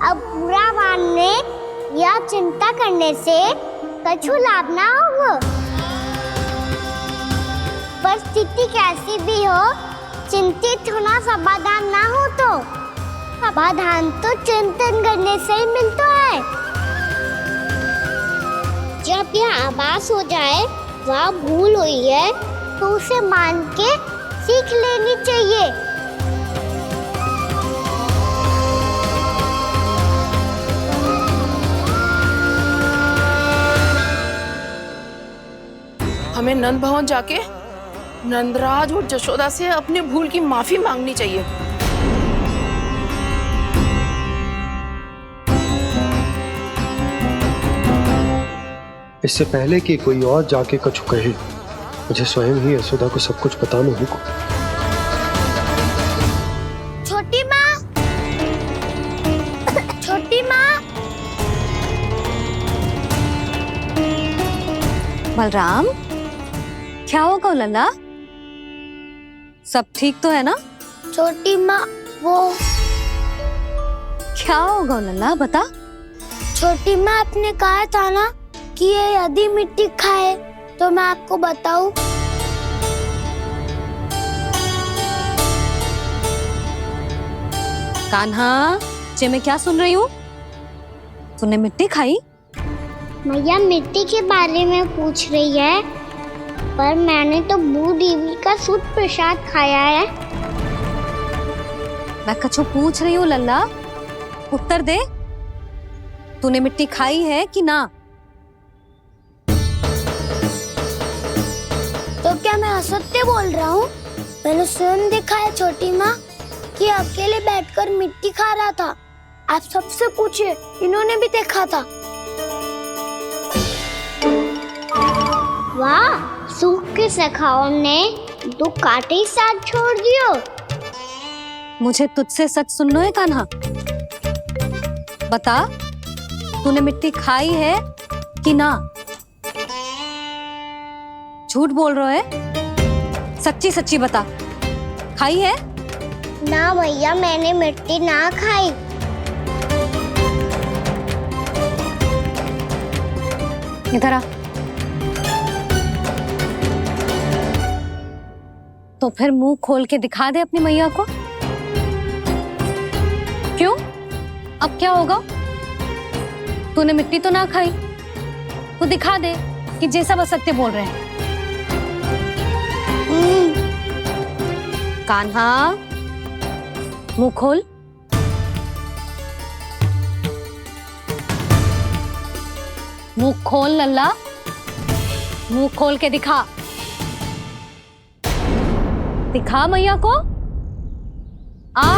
अब बुरा मानने या चिंता करने से कछु लाभ ना होगा। परिस्थिति कैसी भी हो, चिंतित होना समाधान ना हो तो समाधान तो चिंतन करने से ही मिलता है। जब यह आभास हो जाए वह भूल हुई है तो उसे मान के सीख लेनी चाहिए। हमें नंद भवन जाके नंदराज और जशोदा से अपनी भूल की माफी मांगनी चाहिए। इससे पहले कि कोई और जाके कछु कहे, मुझे स्वयं ही यशोदा को सब कुछ बताना होगा। छोटी माँ, छोटी माँ। बलराम, क्या होगा लल्ला? सब ठीक तो है ना? छोटी माँ, वो क्या होगा लल्ला, बता। छोटी माँ, आपने कहा था ना कि ये यदि मिट्टी खाए तो मैं आपको बताऊं। कान्हा, जे मैं क्या सुन रही हूँ? तूने मिट्टी खाई? मैया मिट्टी के बारे में पूछ रही है, पर मैंने तो भू देवी का शुद्ध प्रसाद खाया है। मैं कछु पूछ रही हूँ लल्ला, उत्तर दे। तूने मिट्टी खाई है कि ना? तो क्या मैं असत्य बोल रहा हूँ? मैंने स्वयं देखा है छोटी माँ कि अकेले बैठकर मिट्टी खा रहा था। आप सबसे पूछिए, इन्होंने भी देखा था। वाह, सूख के सखाओ ने दो कांटे ही साथ छोड़ दियो। मुझे तुझसे सच सुनना है कान्हा। बता, तूने मिट्टी खाई है कि ना? झूठ बोल रहा है, सच्ची सच्ची बता, खाई है? ना भैया, मैंने मिट्टी ना खाई। इधर आ। तो फिर मुंह खोल के दिखा दे अपनी मैया को। क्यों? अब क्या होगा? तूने मिट्टी तो ना खाई, तो दिखा दे कि जैसा बस सत्य बोल रहे हैं। कान्हा, मुंह खोल। मुंह खोल लल्ला, मुंह खोल के दिखा। दिखा मैया को। आ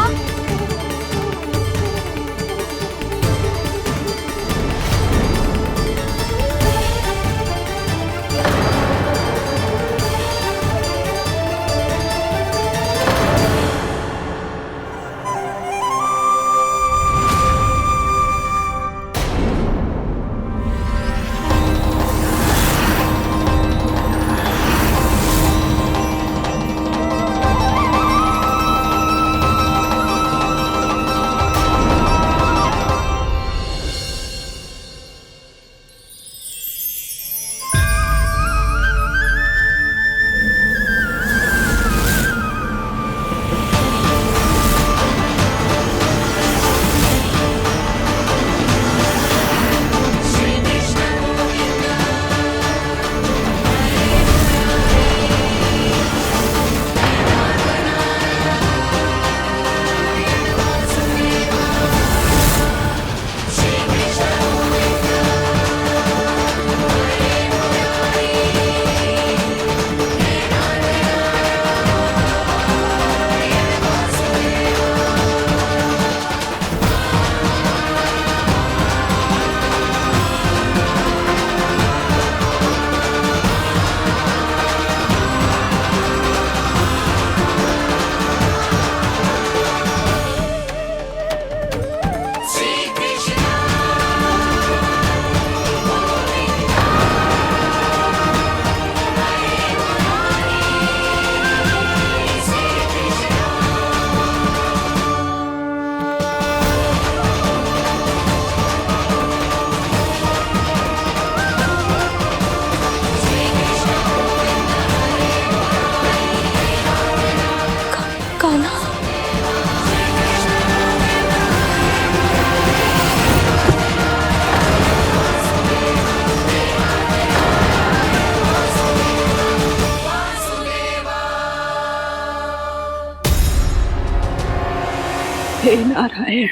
हे नारायण,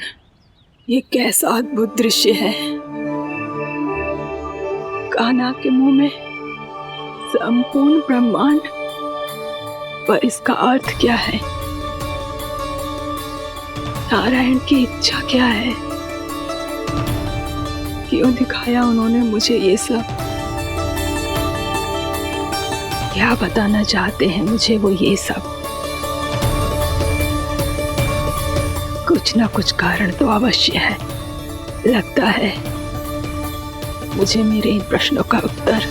ये कैसा अद्भुत दृश्य है। कान्हा के मुंह में संपूर्ण ब्रह्मांड, पर इसका अर्थ क्या है? नारायण की इच्छा क्या है? क्यों दिखाया उन्होंने मुझे ये सब? क्या बताना चाहते हैं मुझे वो ये सब? कुछ ना कुछ कारण तो अवश्य है। लगता है मुझे मेरे इन प्रश्नों का उत्तर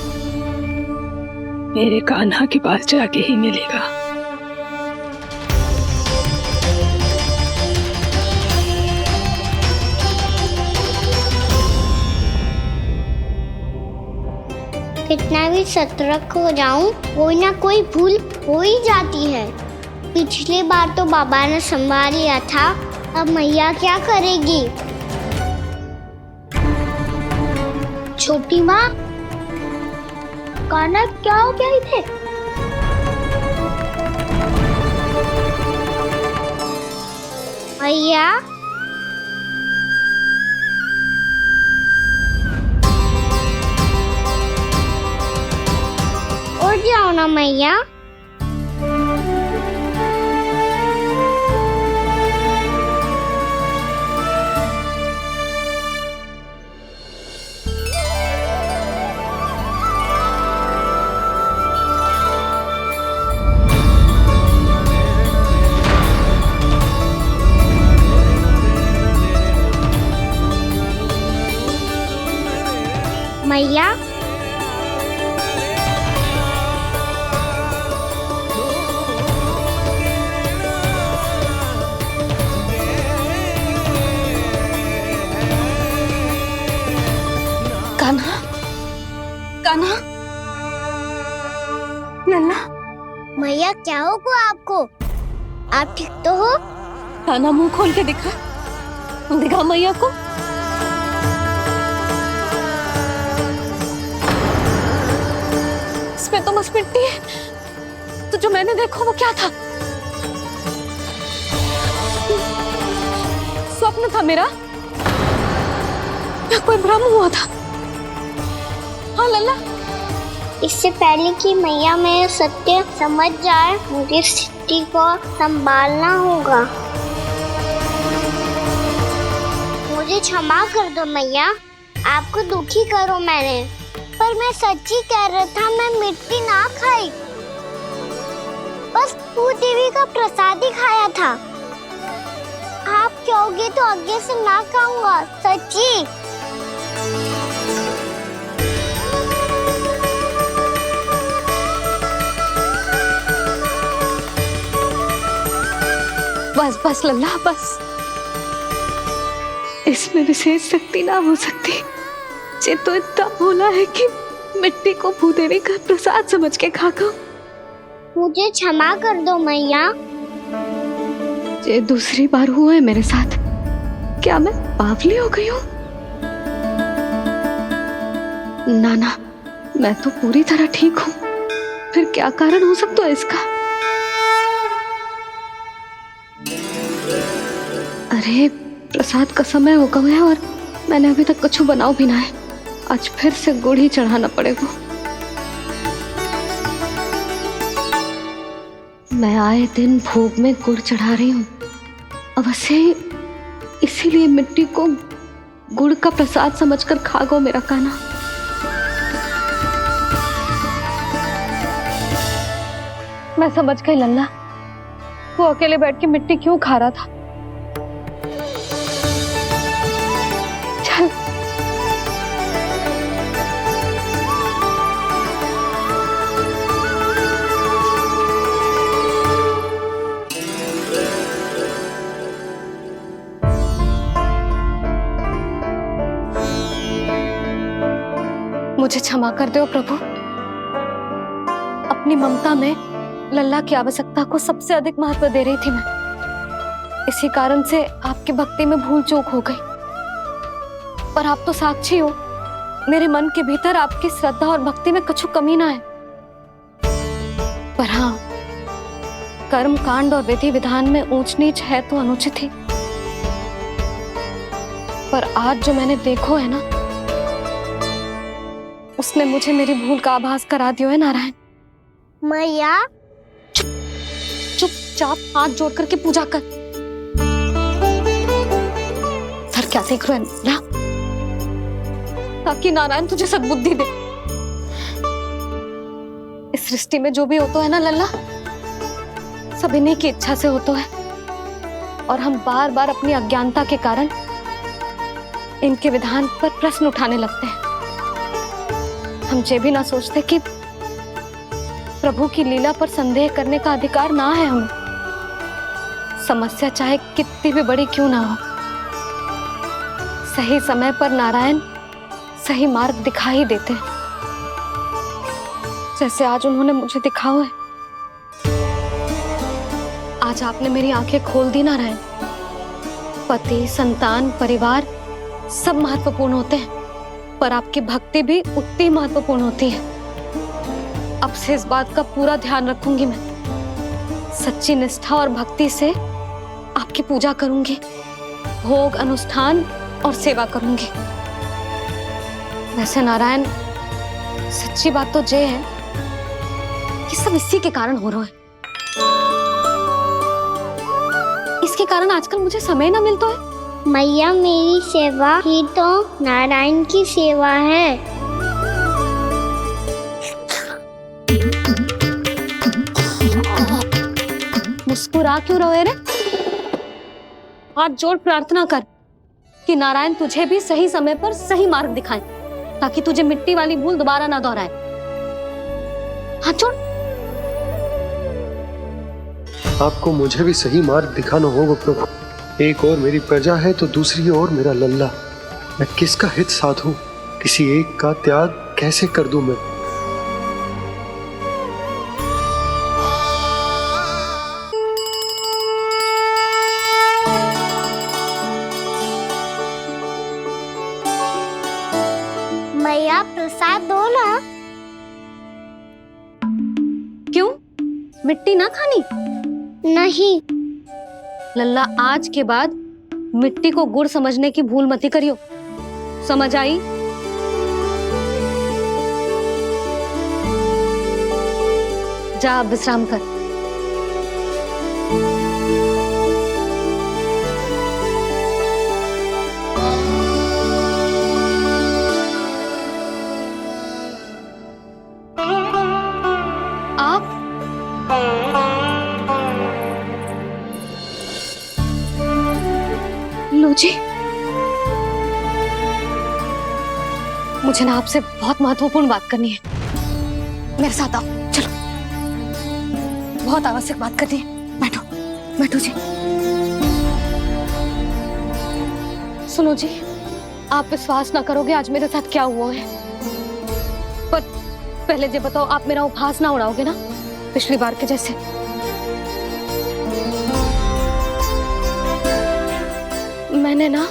मेरे कान्हा के पास जाके ही मिलेगा। कितना भी सतर्क हो जाऊं, कोई ना कोई भूल हो ही जाती है। पिछली बार तो बाबा ने संभाल लिया था, अब मैया क्या करेगी? छोटी माँ, कान्हा क्या हो गया इधर? मैया, उठ जाओ ना मैया। मैया, कान्हा, कान्हा, लल्ला। मैया क्या होगा आपको? आप ठीक तो हो? कान्हा, मुंह खोल के दिखा, दिखा मैया को। इसमें तो बस मिट्टी है। तो जो मैंने देखा वो क्या था? स्वप्न था मेरा या कोई भ्रम हुआ था? हाँ लल्ला, इससे पहले कि मैया मेरे सत्य समझ जाए, मुझे स्थिति को संभालना होगा। मुझे क्षमा कर दो मैया, आपको दुखी करो मैंने, पर मैं सच्ची कह रहा था, मैं मिट्टी ना खाई, बस तू देवी का प्रसाद ही खाया था। आप कहोगे तो आगे से ना खाऊंगा, सच्ची। बस बस लल्ला, बस। इसमें विशेष शक्ति ना हो सकती। ये तो इतना भोला है कि मिट्टी को भूदेवी का प्रसाद समझ के खागा। मुझे क्षमा कर दो मैया। ये दूसरी बार हुआ है मेरे साथ। क्या मैं बावली हो गई हूँ? ना ना, मैं तो पूरी तरह ठीक हूँ। फिर क्या कारण हो सकता है इसका? अरे प्रसाद का समय हो गया है और मैंने अभी तक कुछ बनाओ भी ना है। आज फिर से गुड़ ही चढ़ाना पड़ेगा। मैं आए दिन भोग में गुड़ चढ़ा रही हूँ, अवश्य ही इसीलिए मिट्टी को गुड़ का प्रसाद समझकर खा गो मेरा कान्हा। मैं समझ गई लल्ला, वो अकेले बैठ के मिट्टी क्यों खा रहा था। चल मुझे क्षमा कर दो प्रभु। अपनी ममता में लल्ला की आवश्यकता को सबसे अधिक महत्व दे रही थी मैं। इसी कारण से आपकी भक्ति में भूल चूक हो गई। पर आप तो साक्षी हो, मेरे मन के भीतर आपकी श्रद्धा और भक्ति में कुछ कमी ना है। पर हाँ, कर्म कांड और विधि विधान में ऊंच नीच है तो अनुचित ही। पर आज जो मैंने देखो है ना, उसने मुझे मेरी भूल का आभास करा दिया है नारायण। मैया चुपचाप हाथ जोड़ करके पूजा कर। सर क्या देख रहे हैं? ताकि नारायण तुझे सद्बुद्धि दे। इस सृष्टि में जो भी होता है ना लल्ला, सब इन्हीं की इच्छा से होता है। और हम बार बार अपनी अज्ञानता के कारण इनके विधान पर प्रश्न उठाने लगते हैं। हम ये भी ना सोचते कि प्रभु की लीला पर संदेह करने का अधिकार ना है हमें। समस्या चाहे कितनी भी बड़ी क्यों ना हो, सही समय पर नारायण सही मार्ग दिखा ही देते हैं, जैसे आज उन्होंने मुझे दिखाओ है। आज आपने मेरी आंखें खोल दी नारायण। पति, संतान, परिवार सब महत्वपूर्ण होते हैं, पर आपकी भक्ति भी उतनी महत्वपूर्ण होती है। अब से इस बात का पूरा ध्यान रखूंगी मैं। सच्ची निष्ठा और भक्ति से आपकी पूजा करूंगी, भोग, अनुष्ठान और सेवा करूंगी। वैसे नारायण, सच्ची बात तो ये है कि सब इसी के कारण हो रहा है। इसके कारण आजकल मुझे समय ना मिलता है। मैया, मेरी सेवा ही तो नारायण की सेवा है। मुस्कुरा क्यों रहे रे? हाथ जोड़ प्रार्थना कर कि नारायण तुझे भी सही समय पर सही मार्ग दिखाए, ताकि तुझे मिट्टी वाली भूल दोबारा ना दोहराए। हाथ जोड़। आपको मुझे भी सही मार्ग दिखाना होगा प्रभु। एक और मेरी प्रजा है तो दूसरी ओर मेरा लल्ला। मैं किसका हित साधूं? किसी एक का त्याग कैसे कर दूं मैं? मैया, प्रसाद दो ना। क्यों? मिट्टी ना खानी? नहीं। लल्ला, आज के बाद मिट्टी को गुड़ समझने की भूल मती करियो, समझ आई? जा अब विश्राम कर। आप लो जी, मुझे ना आपसे बहुत महत्वपूर्ण बात करनी है। मेरे साथ आओ, चलो। बहुत आवश्यक बात करनी है। बैठो, बैठो जी। सुनो जी, आप विश्वास ना करोगे आज मेरे साथ क्या हुआ है। पर पहले ये बताओ, आप मेरा उपहास ना उड़ाओगे ना, पिछली बार के जैसे? मैंने ना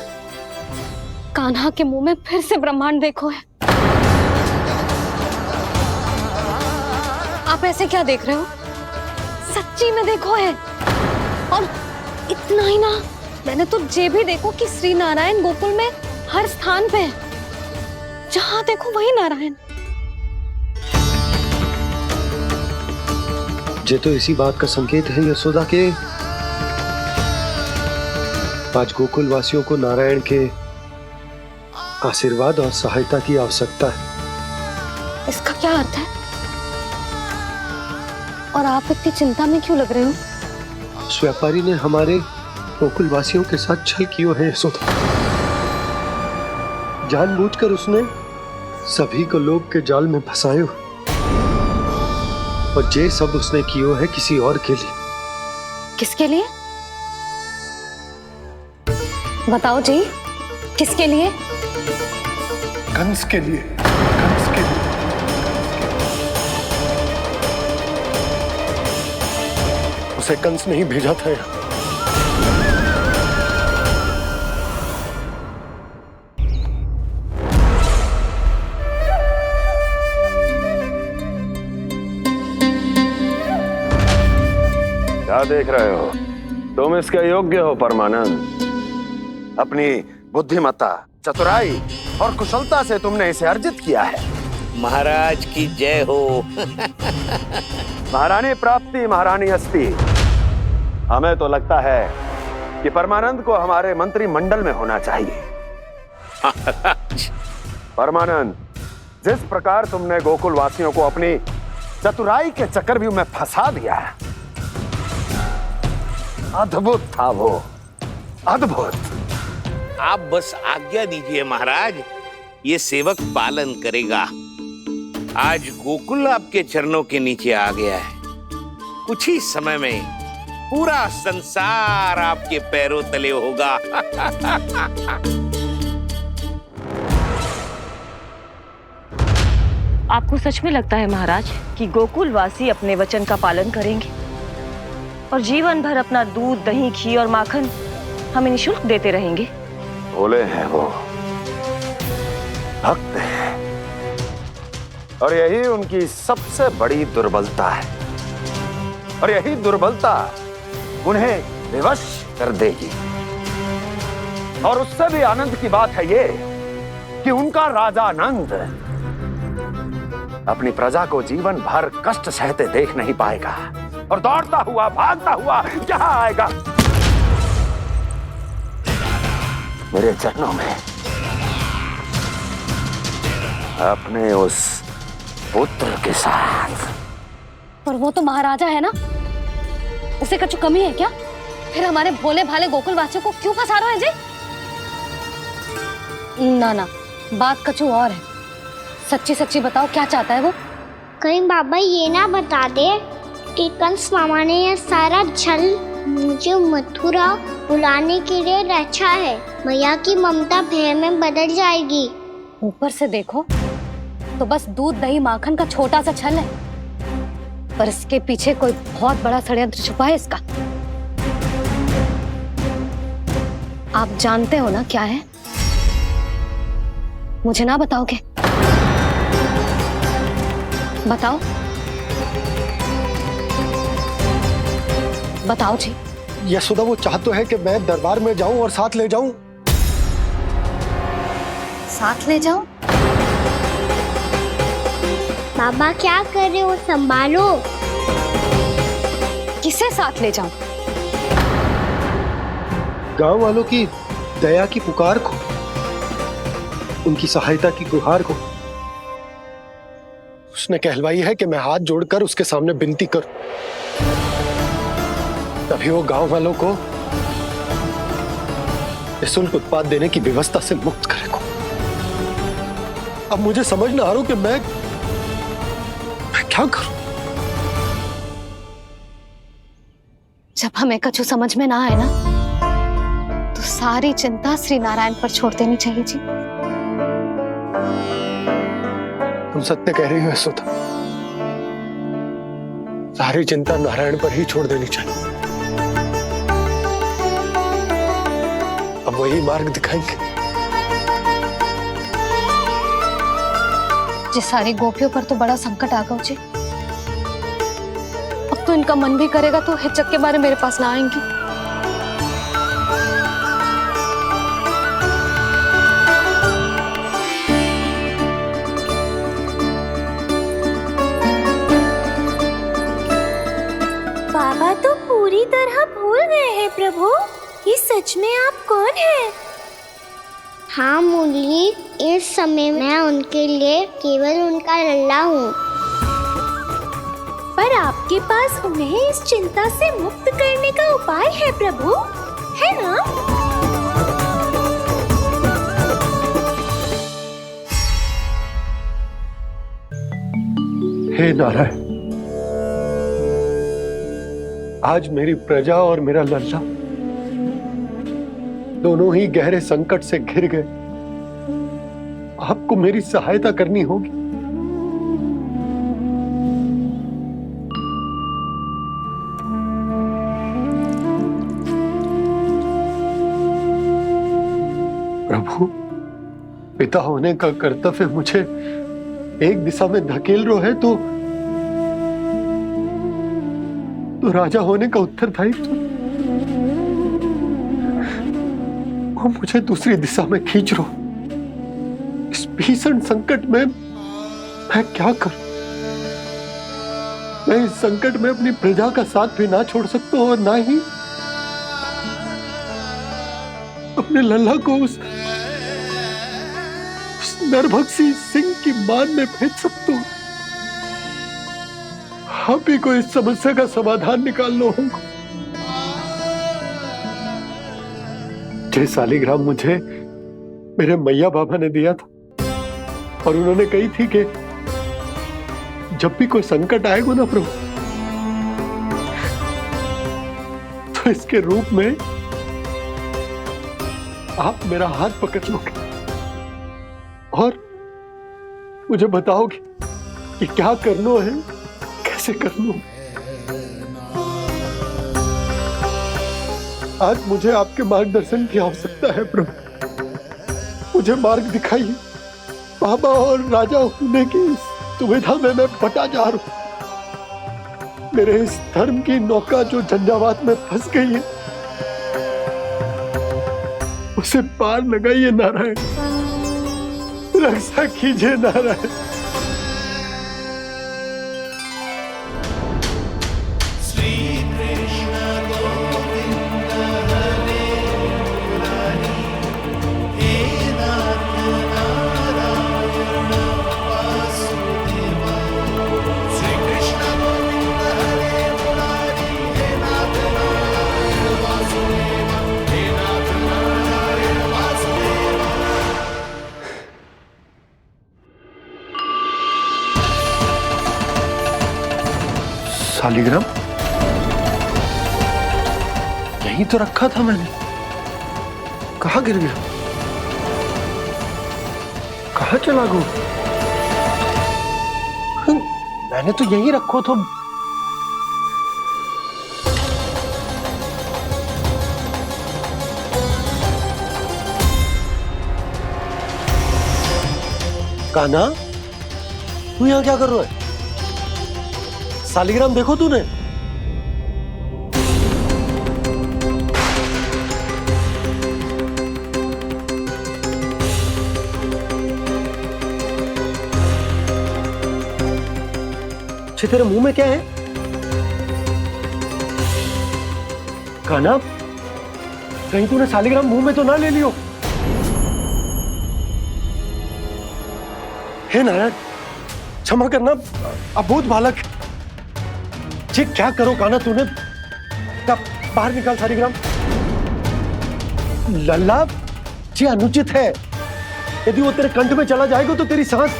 कान्हा के मुंह में फिर से ब्रह्मांड देखो है। आप ऐसे क्या देख रहे हो? सच्ची में देखो है। और इतना ही ना, मैंने तो ये भी देखो कि श्री नारायण गोकुल में हर स्थान पे है, जहां देखो वही नारायण। ये तो इसी बात का संकेत है यशोदा के आज गोकुल वासियों को नारायण के आशीर्वाद और सहायता की आवश्यकता है। इसका क्या अर्थ है? और आप इतनी चिंता में क्यों लग रहे हो? उस व्यापारी ने हमारे गोकुल वासियों के साथ छल किया है यशोदा। जानबूझकर उसने सभी को लोग के जाल में फंसायो, और ये सब उसने किया है किसी और के लिए। किसके लिए? बताओ जी, किसके लिए? कंस के लिए। कंस के लिए। उसे कंस नहीं भेजा था यहाँ। क्या देख रहे हो? तुम इसके योग्य हो परमानंद। अपनी बुद्धिमत्ता, चतुराई और कुशलता से तुमने इसे अर्जित किया है। महाराज की जय हो। महारानी प्राप्ति महारानी हस्ती। हमें तो लगता है कि परमानंद को हमारे मंत्रिमंडल में होना चाहिए। परमानंद, जिस प्रकार तुमने गोकुल वासियों को अपनी चतुराई के चक्रव्यूह में फंसा दिया है, अद्भुत था वो, अद्भुत। आप बस आज्ञा दीजिए महाराज, ये सेवक पालन करेगा। आज गोकुल आपके चरणों के नीचे आ गया है। कुछ ही समय में पूरा संसार आपके पैरों तले होगा। आपको सच में लगता है महाराज कि गोकुल वासी अपने वचन का पालन करेंगे और जीवन भर अपना दूध, दही, घी और माखन हमें निःशुल्क देते रहेंगे? भोले हैं वो, भक्त हैं, और यही उनकी सबसे बड़ी दुर्बलता है। और यही दुर्बलता उन्हें विवश कर देगी। और उससे भी आनंद की बात है ये कि उनका राजा नंद अपनी प्रजा को जीवन भर कष्ट सहते देख नहीं पाएगा, और दौड़ता हुआ, भागता हुआ यहाँ आएगा मेरे चरणों में, अपने उस पुत्र के साथ। पर वो तो महाराजा है ना, उसे कुछ कमी है क्या? फिर हमारे भोले भाले गोकुल वासियों को क्यों फंसा रहे हैं जी? ना ना, बात कुछ और है। सच्ची सच्ची बताओ, क्या चाहता है वो? कहीं बाबा ये ना बता दे कि कंस मामा ने यह सारा छल मुझे मथुरा बुलाने के लिए रचा है। मैया की ममता भय में बदल जाएगी। ऊपर से देखो तो बस दूध, दही, माखन का छोटा सा छल है, पर इसके पीछे कोई बहुत बड़ा षड्यंत्र छुपा है इसका। आप जानते हो ना क्या है? मुझे ना बताओगे? बताओ, बताओ जी। यशोदा वो चाह तो है कि मैं दरबार में जाऊं और साथ ले जाऊं। साथ ले जाओ? बाबा क्या कर रहे हो, संभालो। किसे साथ ले जाऊं? गांव वालों की दया की पुकार को, उनकी सहायता की गुहार को। उसने कहलवाई है कि मैं हाथ जोड़कर उसके सामने विनती करूं, तभी वो गांव वालों को निःशुल्क उत्पाद देने की व्यवस्था से मुक्त करेगा। अब मुझे समझ ना आ रहा कि मैं क्या करूं। जब हमें कछु समझ में ना आए ना, तो सारी चिंता श्री नारायण पर छोड़ देनी चाहिए जी। तुम सत्य कह रही हो यशोदा, सारी चिंता नारायण पर ही छोड़ देनी चाहिए। अब वही मार्ग दिखाएंगे। जी सारी गोपियों पर तो बड़ा संकट आ गया जी। अब तो इनका मन भी करेगा तो हिचक के बारे मेरे पास ना आएंगी। बाबा तो पूरी तरह भूल गए हैं प्रभु, ये सच में आप कौन हैं? हाँ मुरली, इस समय मैं उनके लिए केवल उनका लल्ला हूँ। पर आपके पास उन्हें इस चिंता से मुक्त करने का उपाय है प्रभु, है ना? हे नारायण, आज मेरी प्रजा और मेरा लल्ला दोनों ही गहरे संकट से घिर गए। आपको मेरी सहायता करनी होगी। प्रभु, पिता होने का कर्तव्य मुझे एक दिशा में धकेल रहा है तो राजा होने का उत्तरदायित्व वो मुझे दूसरी दिशा में खींच रहा। इस भीषण संकट में मैं क्या करूं? मैं इस संकट में अपनी प्रजा का साथ भी ना छोड़ सकता हूं और ना ही अपने लल्ला को उस नरभक्षी सिंह की मान में भेज सकता हूं। आप ही को इस समस्या का समाधान निकालना होगा। जय सालिग्राम मुझे मेरे मैया बाबा ने दिया था और उन्होंने कही थी कि जब भी कोई संकट आएगा ना प्रभु, तो इसके रूप में आप मेरा हाथ पकड़ लोगे और मुझे बताओगे कि क्या करना है, कैसे करना है। आज मुझे आपके मार्गदर्शन की आवश्यकता है प्रभु। मुझे मार्ग दिखाइए। बाबा और राजा होने की दुविधा में मैं फटा जा रहा हूं। मेरे इस धर्म की नौका जो झंझावात में फंस गई है, उसे पार लगाइए नारायण, रक्षा कीजिए नारायण। सालिग्राम यहीं तो रखा था मैंने, कहाँ गिर गया, कहाँ चला गया? मैंने तो यहीं रखो था। कान्हा, तू यहाँ क्या कर रहा है? सालिग्राम देखो तूने। तेरे मुंह में क्या है? कान्हा, कहीं तूने शालिग्राम मुंह में तो ना ले लियो? हे नारायण, क्षमा करना, अबोध बालक। जी क्या करो कान्हा तूने? बाहर निकाल शालिग्राम। लल्ला, जी अनुचित है। यदि वो तेरे कंठ में चला जाएगा तो तेरी सांस।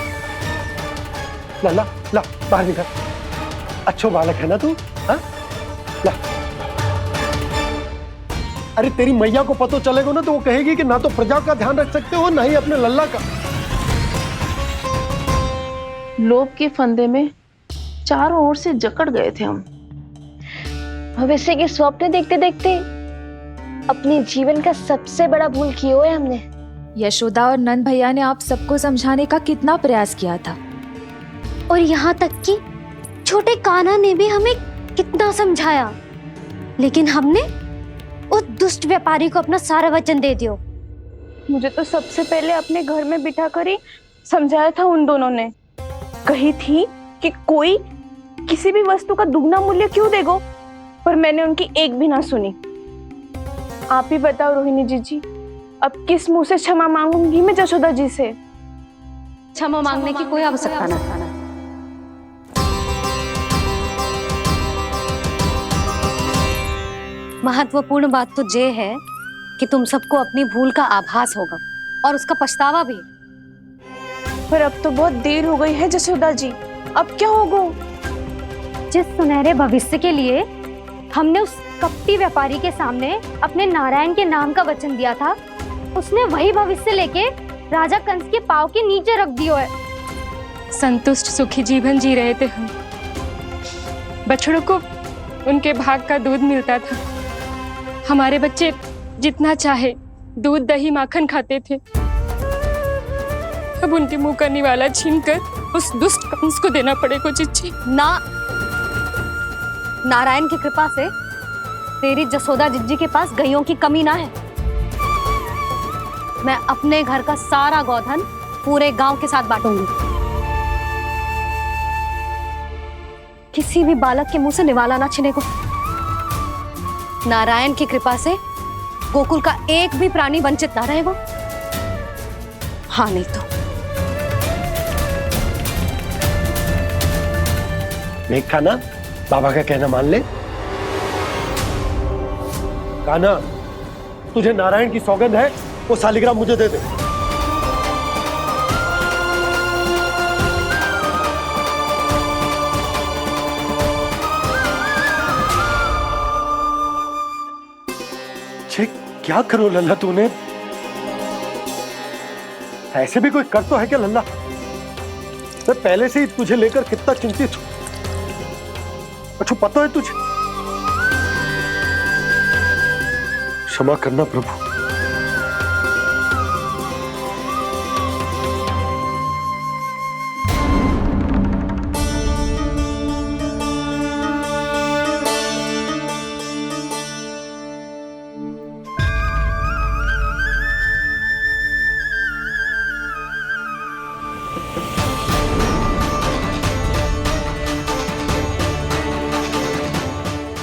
लल्ला, ला बाहर निकाल। अच्छो बालक है ना तू? हाँ? ला। अरे तेरी मैया को पता चलेगा ना तो वो कहेगी कि ना तो प्रजा का ध्यान रख सकते हो ना ही अपने लल्ला का। लोभ के फंदे में चारों ओर से जकड़ गए थे हम। भविष्य के स्वप्न देखते देखते अपने जीवन का सबसे बड़ा भूल किया है हमने। यशोदा और नंद भैया ने आप सबको समझाने का कितना प्रयास किया था, और यहाँ तक कि छोटे कान्हा ने भी हमें कितना समझाया, लेकिन हमने उस दुष्ट व्यापारी को अपना सारा वचन दे दियो। मुझे तो सबसे पहले अपने घर में बिठा कर ही समझाया था उन दोनों ने। कही थी कि कोई किसी भी वस्तु का दुगना मूल्य क्यों देगो, पर मैंने उनकी एक भी ना सुनी। आप ही बताओ रोहिणी जी, अब किस मुंह से क्षमा मांगूंगी मैं जशोदा जी से? क्षमा मांगने की कोई आवश्यकता ना। महत्वपूर्ण बात तो ये है कि तुम सबको अपनी भूल का आभास होगा और उसका पछतावा भी। पर अब तो बहुत देर हो गई है जशोदा जी, अब क्या होगा? जिस सुनहरे भविष्य के लिए हमने उस कपटी व्यापारी के सामने अपने नारायण के नाम का वचन दिया था, उसने वही भविष्य लेके राजा कंस के पांव के नीचे रख दियो है। संतुष्ट सुखी जीवन जी रहे थे हम। बछड़ों को उनके भाग का दूध मिलता था। हमारे बच्चे जितना चाहे दूध दही माखन खाते थे। अब उनके मुंह का निवाला छीनकर उस दुष्ट कंस को देना पड़ेगा चिच्ची। ना, नारायण की कृपा से तेरी जसोदा जिज्जी के पास गैयों की कमी ना है। मैं अपने घर का सारा गोधन पूरे गांव के साथ बांटूंगी। किसी भी बालक के मुंह से निवाला ना छिने को। नारायण की कृपा से गोकुल का एक भी प्राणी वंचित ना रहेगा। हाँ नहीं तो देख कान्हा, बाबा का कहना मान ले। कान्हा, तुझे नारायण की सौगंध है, वो शालिग्राम मुझे दे दे। क्या करो लल्ला तूने? ऐसे भी कोई कर तो है क्या लल्ला? मैं पहले से ही तुझे लेकर कितना चिंतित हूं। अच्छा पता है तुझे? क्षमा करना प्रभु।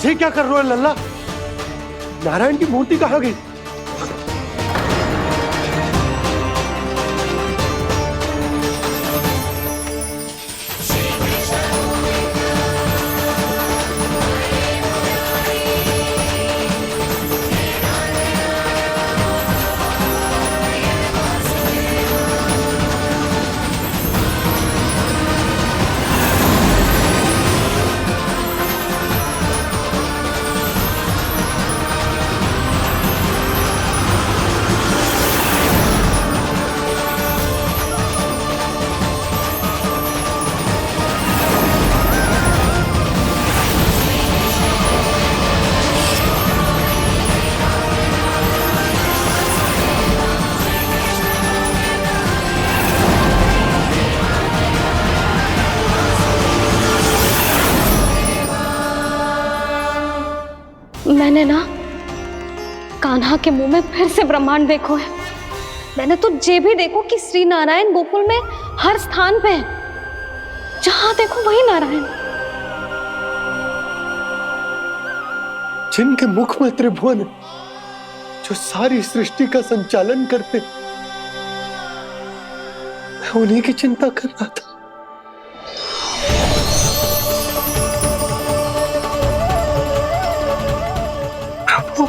ये क्या कर रहे हो लल्ला? नारायण की मूर्ति कहाँ गई? मैंने ना कान्हा के मुंह में फिर से ब्रह्मांड देखो है। मैंने तो ये भी देखो कि श्री नारायण गोकुल में हर स्थान पे है। जहां देखो वही नारायण। जिनके मुख में त्रिभुवन है, जो सारी सृष्टि का संचालन करते, मैं उन्हीं की चिंता कर रहा था। प्रभु,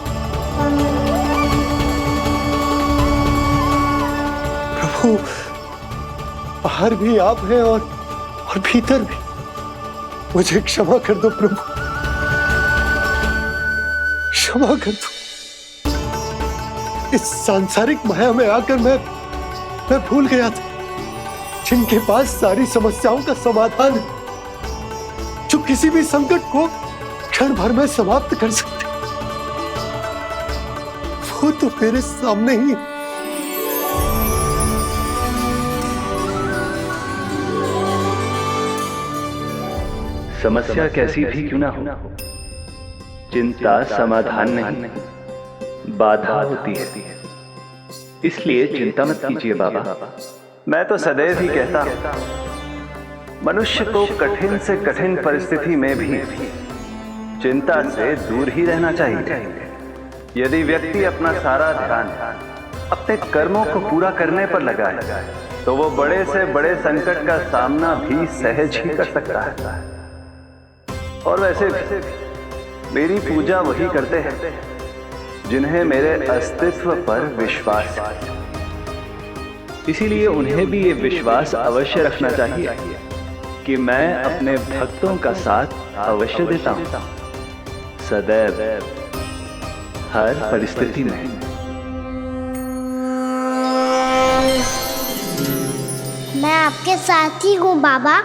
प्रभु, बाहर भी आप हैं और भीतर भी। मुझे क्षमा कर दो प्रभु, क्षमा कर दो। इस सांसारिक माया में आकर मैं भूल गया था जिनके पास सारी समस्याओं का समाधान है, जो किसी भी संकट को क्षण भर में समाप्त कर सकते, वो तो मेरे सामने ही है। समस्या कैसी भी क्यों ना हो, चिंता समाधान नहीं, बाधा होती है। इसलिए चिंता मत कीजिए बाबा। मैं तो सदैव ही कहता हूं, मनुष्य को कठिन से कठिन परिस्थिति में भी चिंता से दूर ही रहना चाहिए। यदि व्यक्ति अपना सारा ध्यान अपने कर्मों को पूरा करने पर लगाए, तो वो बड़े से बड़े संकट का सामना भी सहज ही कर सकता है। और वैसे भी मेरी पूजा वही करते हैं जिन्हें मेरे अस्तित्व पर विश्वास है। इसीलिए उन्हें भी ये विश्वास अवश्य रखना चाहिए कि मैं अपने भक्तों का साथ अवश्य देता हूं, सदैव, हर परिस्थिति में। मैं आपके साथ ही हूँ बाबा।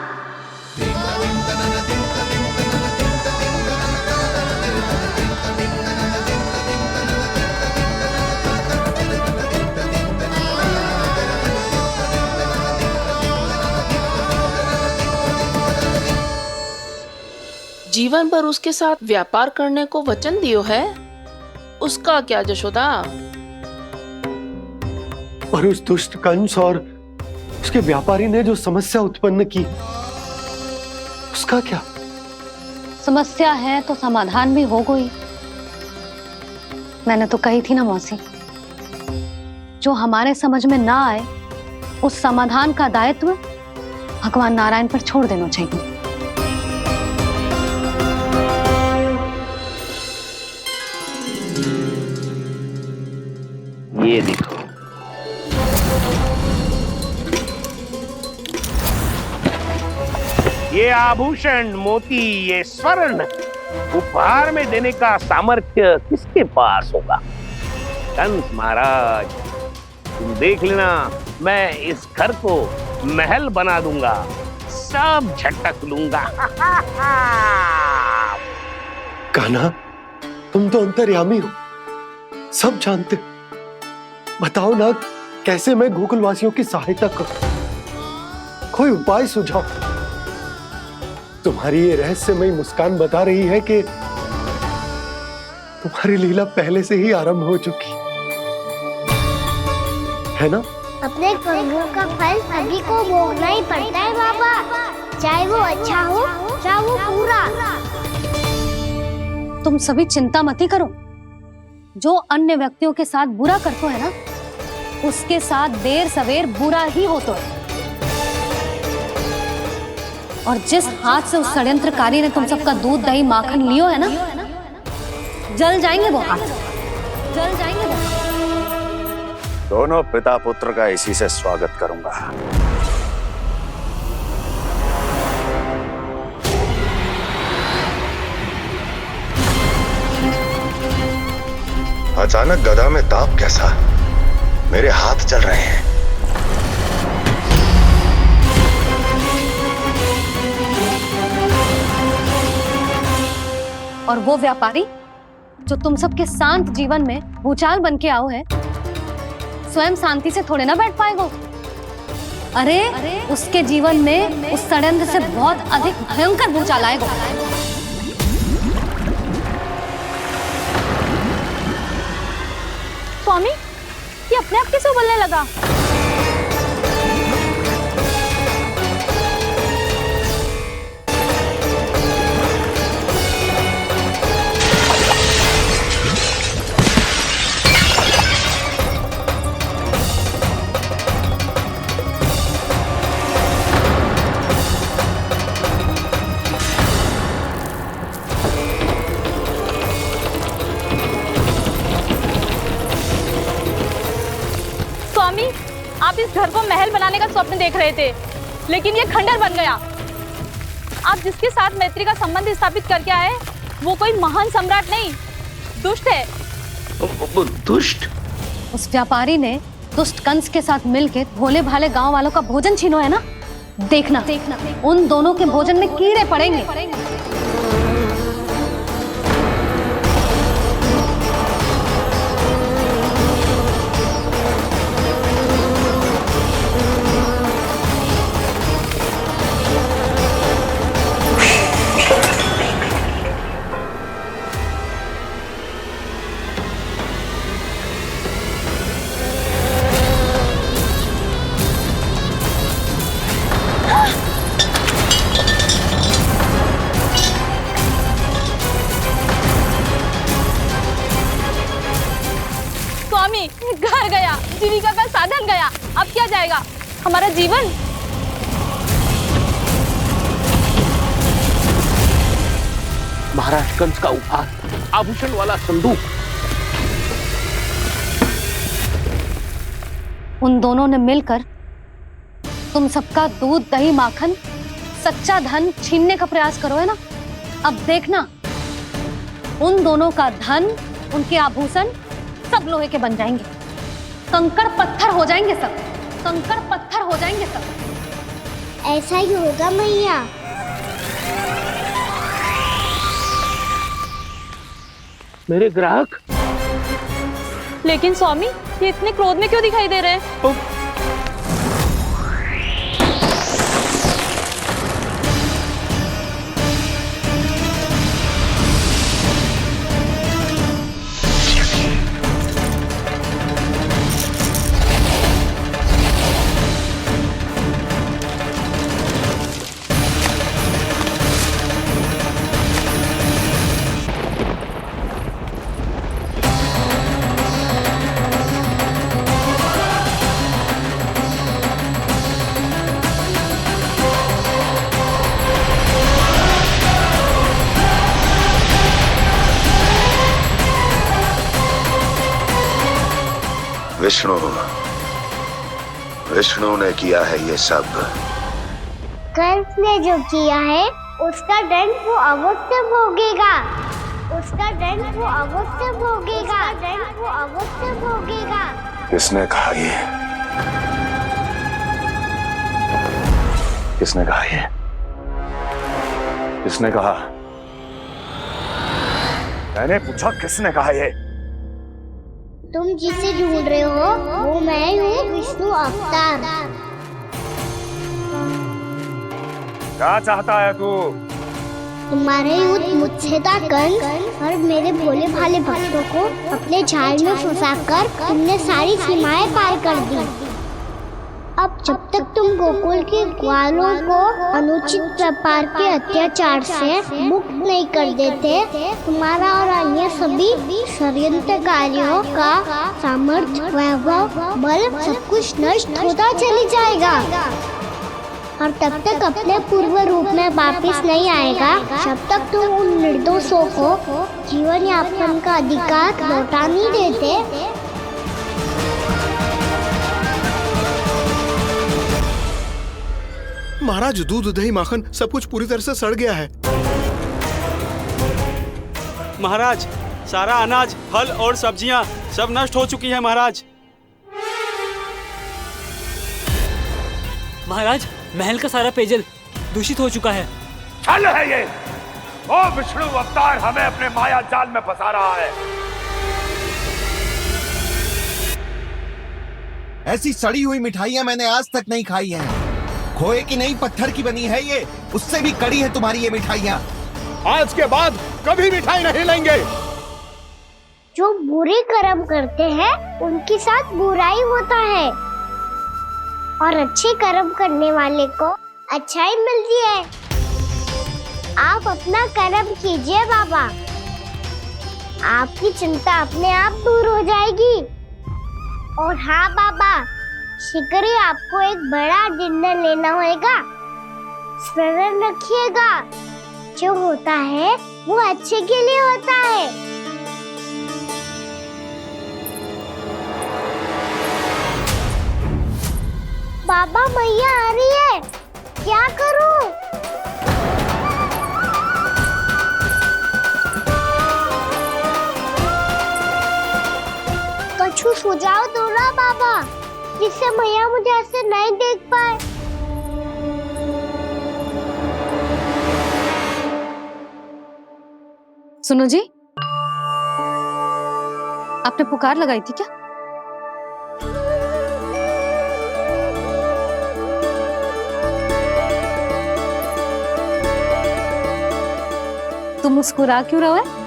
जीवन भर उसके साथ व्यापार करने को वचन दियो है, उसका क्या जशोदा? और उस दुष्ट कंस और उसके व्यापारी ने जो समस्या उत्पन्न की, उसका क्या? समस्या है तो समाधान भी हो गई। मैंने तो कही थी ना मौसी, जो हमारे समझ में ना आए उस समाधान का दायित्व भगवान नारायण पर छोड़ देना चाहिए। ये देखो, ये आभूषण, मोती, ये स्वर्ण उपहार में देने का सामर्थ्य किसके पास होगा? कंस महाराज, तुम देख लेना, मैं इस घर को महल बना दूंगा, सब झटक लूंगा। कान्हा, तुम तो अंतर्यामी हो, सब जानते हो। बताओ ना, कैसे मैं गोकुलवासियों की सहायता करूं? कोई उपाय सुझाओ। तुम्हारी ये रहस्यमयी मुस्कान बता रही है कि तुम्हारी लीला पहले से ही आरंभ हो चुकी है ना? अपने कर्मों का फल सभी को भोगना ही पड़ता है बाबा, चाहे वो अच्छा हो चाहे वो बुरा। तुम सभी चिंता मत ही करो। जो अन्य व्यक्तियों के साथ बुरा करते है ना, उसके साथ देर सवेर बुरा ही होता है। और जिस हाथ से उस षड्यंत्रकारी ने तुम सबका दूध दही माखन लियो है ना, जल जाएंगे वो हाथ, जल जाएंगे वो हाथ। दोनों पिता पुत्र का इसी से स्वागत करूंगा। अचानक गदा में ताप कैसा? मेरे हाथ चल रहे हैं। और वो व्यापारी जो तुम सबके शांत जीवन में भूचाल बन के आओ है, स्वयं शांति से थोड़े ना बैठ पाएगा। अरे उसके जीवन में उस षड्यंत्र से बहुत अधिक भयंकर भूचाल आएगा। स्वामी, ये अपने आप कैसे बोलने लगा? आप इस घर को महल बनाने का स्वप्न देख रहे थे, लेकिन ये खंडर बन गया। आप जिसके साथ मैत्री का संबंध स्थापित करके आए, वो कोई महान सम्राट नहीं, दुष्ट है। दुष्ट? उस व्यापारी ने दुष्ट कंस के साथ मिलकर भोले भाले गांव वालों का भोजन छीनो है ना। देखना उन दोनों के भोजन में कीड़े पड़ेंगे। स्वामी, घर गया, जीविका का साधन गया, अब क्या जाएगा हमारा जीवन? महाराज कंस का उपहार, आभूषण वाला संदूक। उन दोनों ने मिलकर तुम सबका दूध दही माखन सच्चा धन छीनने का प्रयास करो है ना। अब देखना उन दोनों का धन, उनके आभूषण सब लोहे के बन जाएंगे, कंकड़ पत्थर हो जाएंगे सब, कंकड़ पत्थर हो जाएंगे सब। ऐसा ही होगा मैया। मेरे ग्राहक? लेकिन स्वामी, ये इतने क्रोध में क्यों दिखाई दे रहे हैं? विष्णु ने किया है ये सब। कंस ने जो किया है उसका दंड वो अवश्य भोगेगा, उसका दंड वो अवश्य भोगेगा, दंड वो अवश्य भोगेगा। किसने कहा ये? किसने कहा ये? किसने कहा? मैंने पूछा किसने कहा ये? तुम जिसे ढूंढ रहे हो वो मैं हूँ, विष्णु अवतार। क्या चाहता है तू? तुम्हारे युद्ध मुझसे था कंस, और मेरे भोले भाले भक्तों को अपने जाल में फंसाकर तुमने सारी सीमाएं पार कर दी। अब जब तक तुम गोकुल के ग्वालों को अनुचित व्यापार के अत्याचार से मुक्त नहीं कर देते, तुम्हारा और अन्य सभी षड्यंत्रकारियों का सामर्थ्य, वैभव, बल सब कुछ नष्ट होता चली जाएगा। और तब तक अपने पूर्व रूप में वापस नहीं आएगा जब तक तुम उन निर्दोषों को जीवन यापन का अधिकार लौटा नहीं देते। महाराज, दूध दही माखन सब कुछ पूरी तरह से सड़ गया है। महाराज, सारा अनाज, फल और सब्जियां सब नष्ट हो चुकी है महाराज। महाराज, महल का सारा पेयजल दूषित हो चुका है। छल है ये। ओ विष्णु अवतार हमें अपने माया जाल में फंसा रहा है। ऐसी सड़ी हुई मिठाइयां मैंने आज तक नहीं खाई हैं। खोए की नहीं, पत्थर की बनी है ये, उससे भी कड़ी है तुम्हारी ये मिठाइयां। आज के बाद कभी मिठाई नहीं लेंगे। जो बुरे कर्म करते हैं उनके साथ बुराई होता है, और अच्छे कर्म करने वाले को अच्छाई मिलती है। आप अपना कर्म कीजिए बाबा, आपकी चिंता अपने आप दूर हो जाएगी। और हाँ बाबा, शीघ्र ही आपको एक बड़ा डिनर लेना होगा। स्मरण रखिएगा, जो होता है वो अच्छे के लिए होता है। बाबा मैया आ रही है, क्या करूं? कछु सुझाव दो ना बाबा, जिससे मैया मुझे ऐसे नहीं देख पाए। सुनो जी, आपने पुकार लगाई थी क्या? तुम मुस्कुरा क्यों रहे हो?